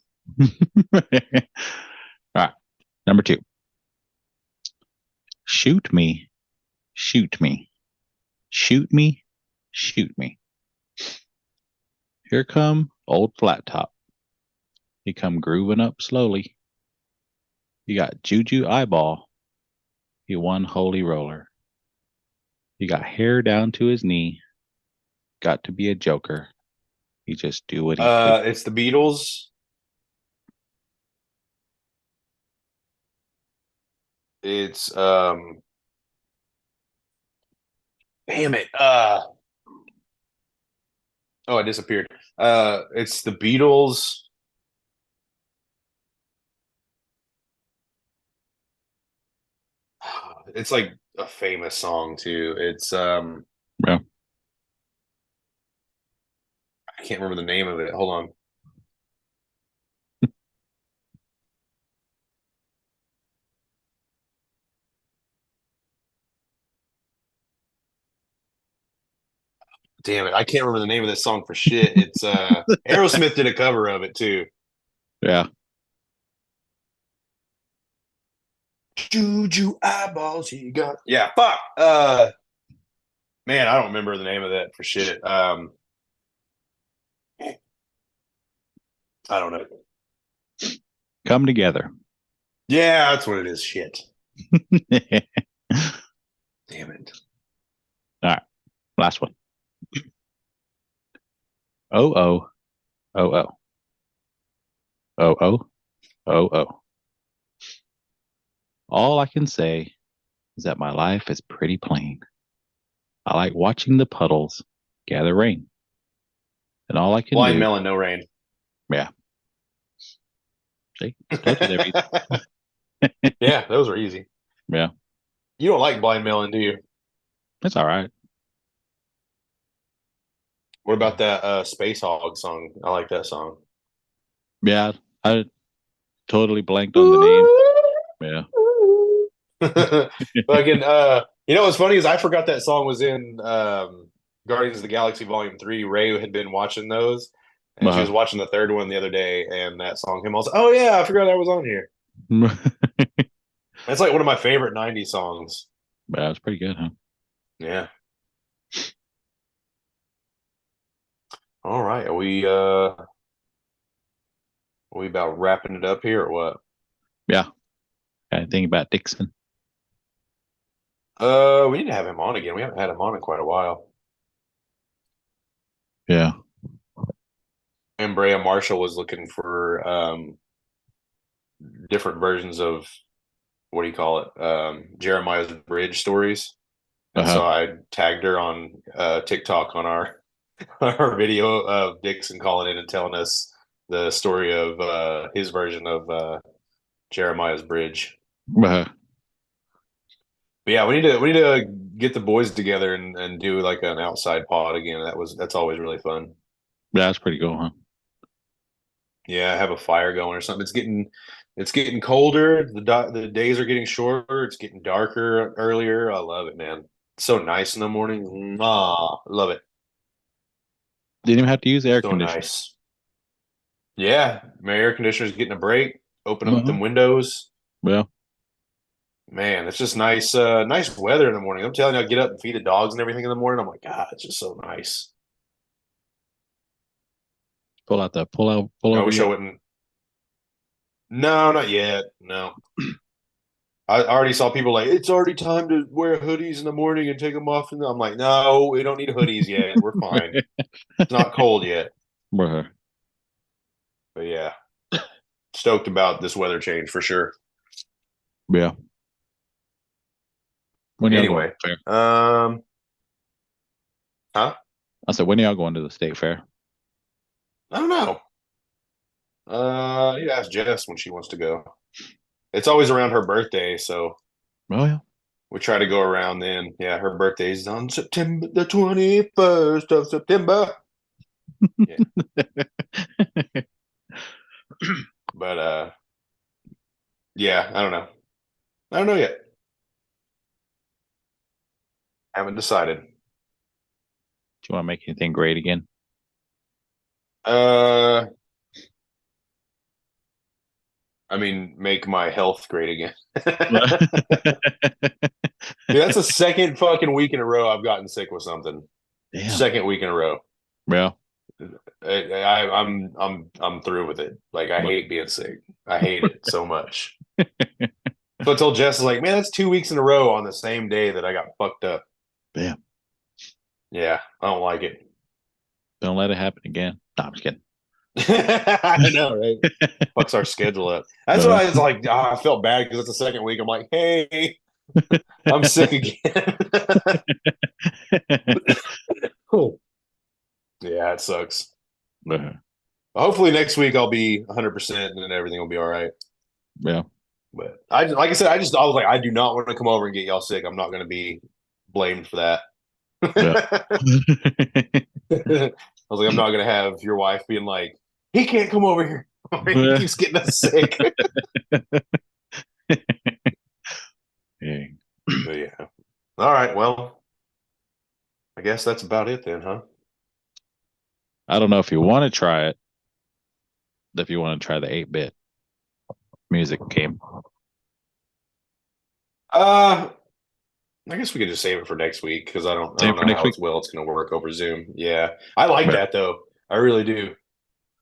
All right. Number 2. Shoot me, shoot me. Shoot me, shoot me. Here come old flat top. He come grooving up slowly. He got juju eyeball. He one holy roller. He got hair down to his knee. Got to be a joker. He just do what he please. It's the Beatles. It's damn it. Oh, it disappeared. It's the Beatles. It's like a famous song too. It's Yeah. I can't remember the name of it. Hold on. Damn it. I can't remember the name of this song for shit. It's Aerosmith did a cover of it too. Yeah. Juju eyeballs he got. Yeah, fuck. Man, I don't remember the name of that for shit. I don't know. Come together. Yeah, that's what it is. Shit. Damn it. All right. Last one. Oh, oh, oh, oh. Oh, oh, oh, oh. All I can say is that my life is pretty plain. I like watching the puddles gather rain. And all I can Blind do. Melon, No Rain. Yeah. See? Told you they're easy. Yeah, those are easy. Yeah. You don't like Blind Melon, do you? That's all right. What about that Space Hog song? I like that song. Yeah. I totally blanked on the name. Yeah. Fucking you know what's funny is I forgot that song was in Guardians of the Galaxy Volume 3. Ray had been watching those, and she was watching the third one the other day, and that song came on. I was like, oh yeah, I forgot that was on here. That's like one of my favorite 90s songs. But that was pretty good, huh? Yeah. All right. Are we about wrapping it up here or what? Yeah. Got anything about Dixon? We need to have him on again. We haven't had him on in quite a while. Yeah. And Brea Marshall was looking for different versions of what do you call it? Jeremiah's Bridge stories. And so I tagged her on TikTok on our video of Dixon calling in and telling us the story of his version of Jeremiah's Bridge. But yeah, we need to get the boys together and do like an outside pod again. That's always really fun. Yeah, that's pretty cool, huh? Yeah, have a fire going or something. It's getting colder. The days are getting shorter. It's getting darker earlier. I love it, man. It's so nice in the morning. Love it. Didn't even have to use air conditioning. Nice. Yeah, my air conditioner's getting a break. Open up them windows. Well, Man, it's just nice, nice weather in the morning. I'm telling you, I get up and feed the dogs and everything in the morning. I'm like, God, it's just so nice. Pull I over. wish I wouldn't. No, not yet. No. I already saw people like, it's already time to wear hoodies in the morning and take them off. And I'm like, no, we don't need hoodies yet. We're fine. It's not cold yet. Bruh. But yeah, stoked about this weather change for sure. Yeah. When y'all Anyway, going to the fair? Huh? I said, when y'all going to the state fair? I don't know. You ask Jess when she wants to go. It's always around her birthday, so Oh yeah. we try to go around then. Yeah, her birthday's on September the 21st of September. Yeah. But yeah, I don't know. I don't know yet. Haven't decided. Do you want to make anything great again? I mean, make my health great again. Dude, that's the second fucking week in a row I've gotten sick with something. Damn. Second week in a row. Yeah. I'm through with it. Like I hate being sick. I hate it so much. So I told Jess, like, man, that's 2 weeks in a row on the same day that I got fucked up. Damn. Yeah, I don't like it. Don't let it happen again. No, I'm just kidding. I know, right? Fucks our schedule up. That's why I was like, I felt bad because it's the second week. I'm like, hey, I'm sick again. Cool. Yeah, it sucks. Hopefully next week I'll be 100% and then everything will be all right. Yeah. But like I said, I was like, I do not want to come over and get y'all sick. I'm not going to be blamed for that. Yeah. I was like, I'm not going to have your wife being like, he can't come over here. He keeps getting us sick. Yeah. But yeah. All right. Well, I guess that's about it then, huh? I don't know if you want to try it. If you want to try the 8-bit music game. I guess we could just save it for next week because I don't know how it's going to work over Zoom. Yeah. I like that though. I really do.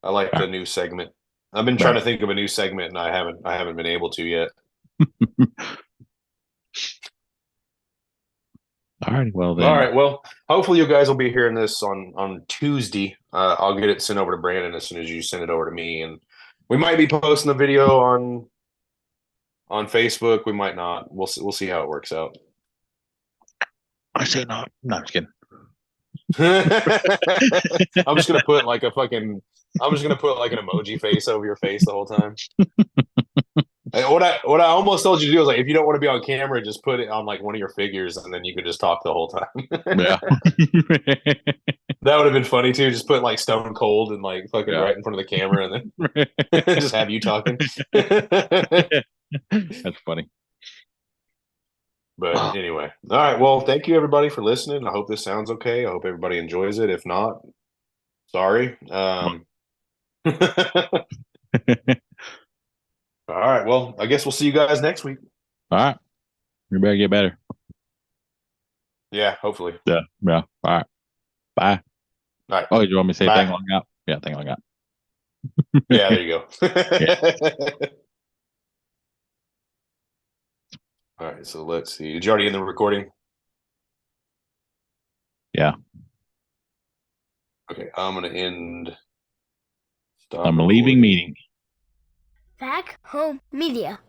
I like the new segment. I've been trying to think of a new segment and I haven't been able to yet. All right. Well then. All right. Well, hopefully you guys will be hearing this on Tuesday. I'll get it sent over to Brandon as soon as you send it over to me, and we might be posting the video on Facebook. We might not. We'll see how it works out. I say not. No, I'm just kidding. I'm just gonna put like an emoji face over your face the whole time. What I almost told you to do was like, if you don't want to be on camera, just put it on like one of your figures, and then you could just talk the whole time. Yeah, that would have been funny too. Just put like Stone Cold and like fucking right in front of the camera, and then just have you talking. That's funny. But anyway, all right. Well, thank you everybody for listening. I hope this sounds okay. I hope everybody enjoys it. If not, sorry. All right. Well, I guess we'll see you guys next week. All right. You better get better. Yeah, hopefully. Yeah. All right. Bye. All right. Oh, do you want me to say thing long out? Yeah, thing long out. Yeah, there you go. All right. So let's see. Did you already end the recording? Yeah. Okay. I'm going to end. I'm leaving meeting. Back Home Media.